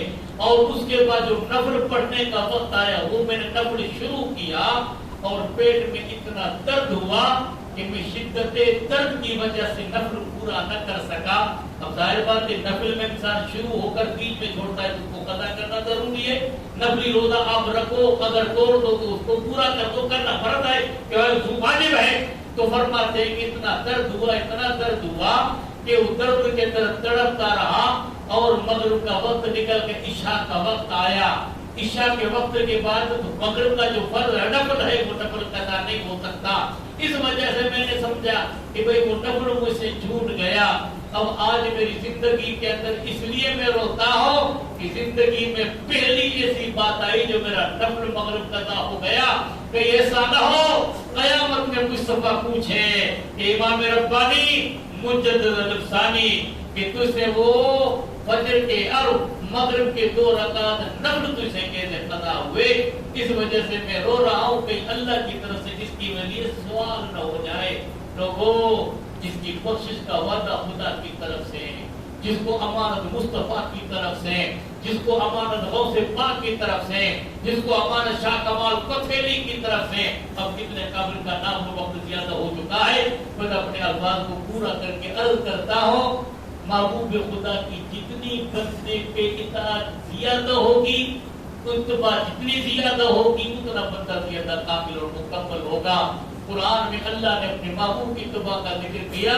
اور اس کے بعد جو نفل پڑھنے کا وقت آیا وہ میں نے نفل شروع کیا، اور پیٹ میں اتنا درد ہوا کہ میں شدت درد کی وجہ سے نفل پورا نہ کر سکا۔ اب ظاہر بات ہے نفل میں انسان شروع ہو کر بیچ میں چھوڑتا ہے تو اس کو قضا کرنا ضروری ہے۔ نفلی روزہ آپ رکھو، اگر توڑ دو تو اس کو پورا کر دو، کرنا فرض ہے کہ واجب ہے۔ تو فرماتے ہیں کہ اتنا درد ہوا کہ وہ درد کے طرف تڑپتا رہا، اور مغرب کا وقت نکل کے عشاء کا وقت آیا۔ عشاء کے وقت کے بعد مغرب کا جو فرض ہے نفل ہے وہ نفل قضا نہیں ہو سکتا۔ اس وجہ سے میں نے سمجھا کہ بھئی وہ نفل مجھ سے چھوٹ گیا۔ اب آج میری زندگی کے اندر اس لیے میں روتا ہوں کہ زندگی میں پہلی ایسی بات آئی جو میرا نفل مغرب قضا ہو گیا، کہ ایسا نہ ہو قیامت میں کچھ صفحہ پوچھے کہ امام ربانی مجدد الفسانی کہ تجھ سے وہ فجر کے اور مغرب کے 2 رکعت نفل تجھ سے کیسے قضا ہوئے۔ اس وجہ سے میں رو رہا ہوں کہ اللہ کی طرف سے جس کی وجہ سوال نہ ہو جائے۔ لوگوں، جس کی بخشش کا وعدہ خدا کی طرف سے، جس کو امانت مصطفیٰ کی طرف سے، جس کو امانت غوث پاک کی طرف سے، جس کو امانت شاہ کمال کوٹھیلی کی طرف سے، اب کتنے قابل کا نام و وقت زیادہ ہو چکا ہے، میں اپنے الفاظ کو پورا کر کے عرض کرتا ہوں، محبوب خدا کی جتنی بندے پہ اطاعت زیادہ ہوگی، اتباع جتنی زیادہ ہوگی، اتنا بندہ زیادہ کامل اور مکمل ہوگا۔ قرآن میں اللہ نے اپنے محبوب کی اتباع کا ذکر کیا،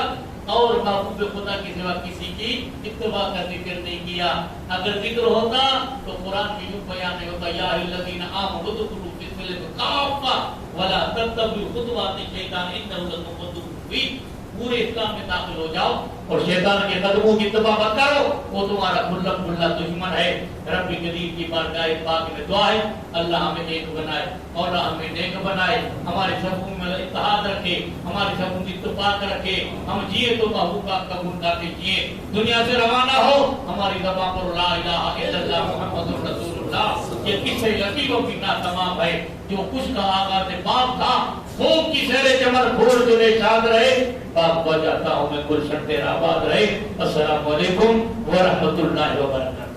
اور محبوب خدا کی سوا کسی کی اتباع کا ذکر نہیں کیا۔ اگر ذکر ہوتا تو قرآن میں یوں بیان نہیں ہوتا، یا الذین آمنوا ادخلوا فی السلم کافہ ولا تتبعوا خطوات الشیطان انہ لکم عدو مبین۔ پورے اسلام میں داخل ہو جاؤ اور شیطان کے قدموں کی اتباع مت کرو، وہ تمہارا کھلا دشمن ہے۔ رب کریم کی بارگاہ پاک میں دعا ہے، اللہ ہمیں نیک بنائے، مولا ہمیں نیک بنائے، ہمارے صفوں میں اتحاد رکھے، ہمارے صفوں کی اتفاق رکھے، ہم جیے تو محبوب کا قبول کر کے جیے، دنیا سے روانہ ہو ہماری زبان پر لا الہ الا اللہ محمد رسول اللہ۔ یہ قصے لطیفوں کی نا تمام ہے، جو کچھ کا آغاز باپ تھا، خوب کی سیر چمر پھول جو نشاد رہے، باپ کو جاتا ہوں میں گلشن تیرا آباد رہے۔ السلام علیکم ورحمۃ اللہ وبرکاتہ۔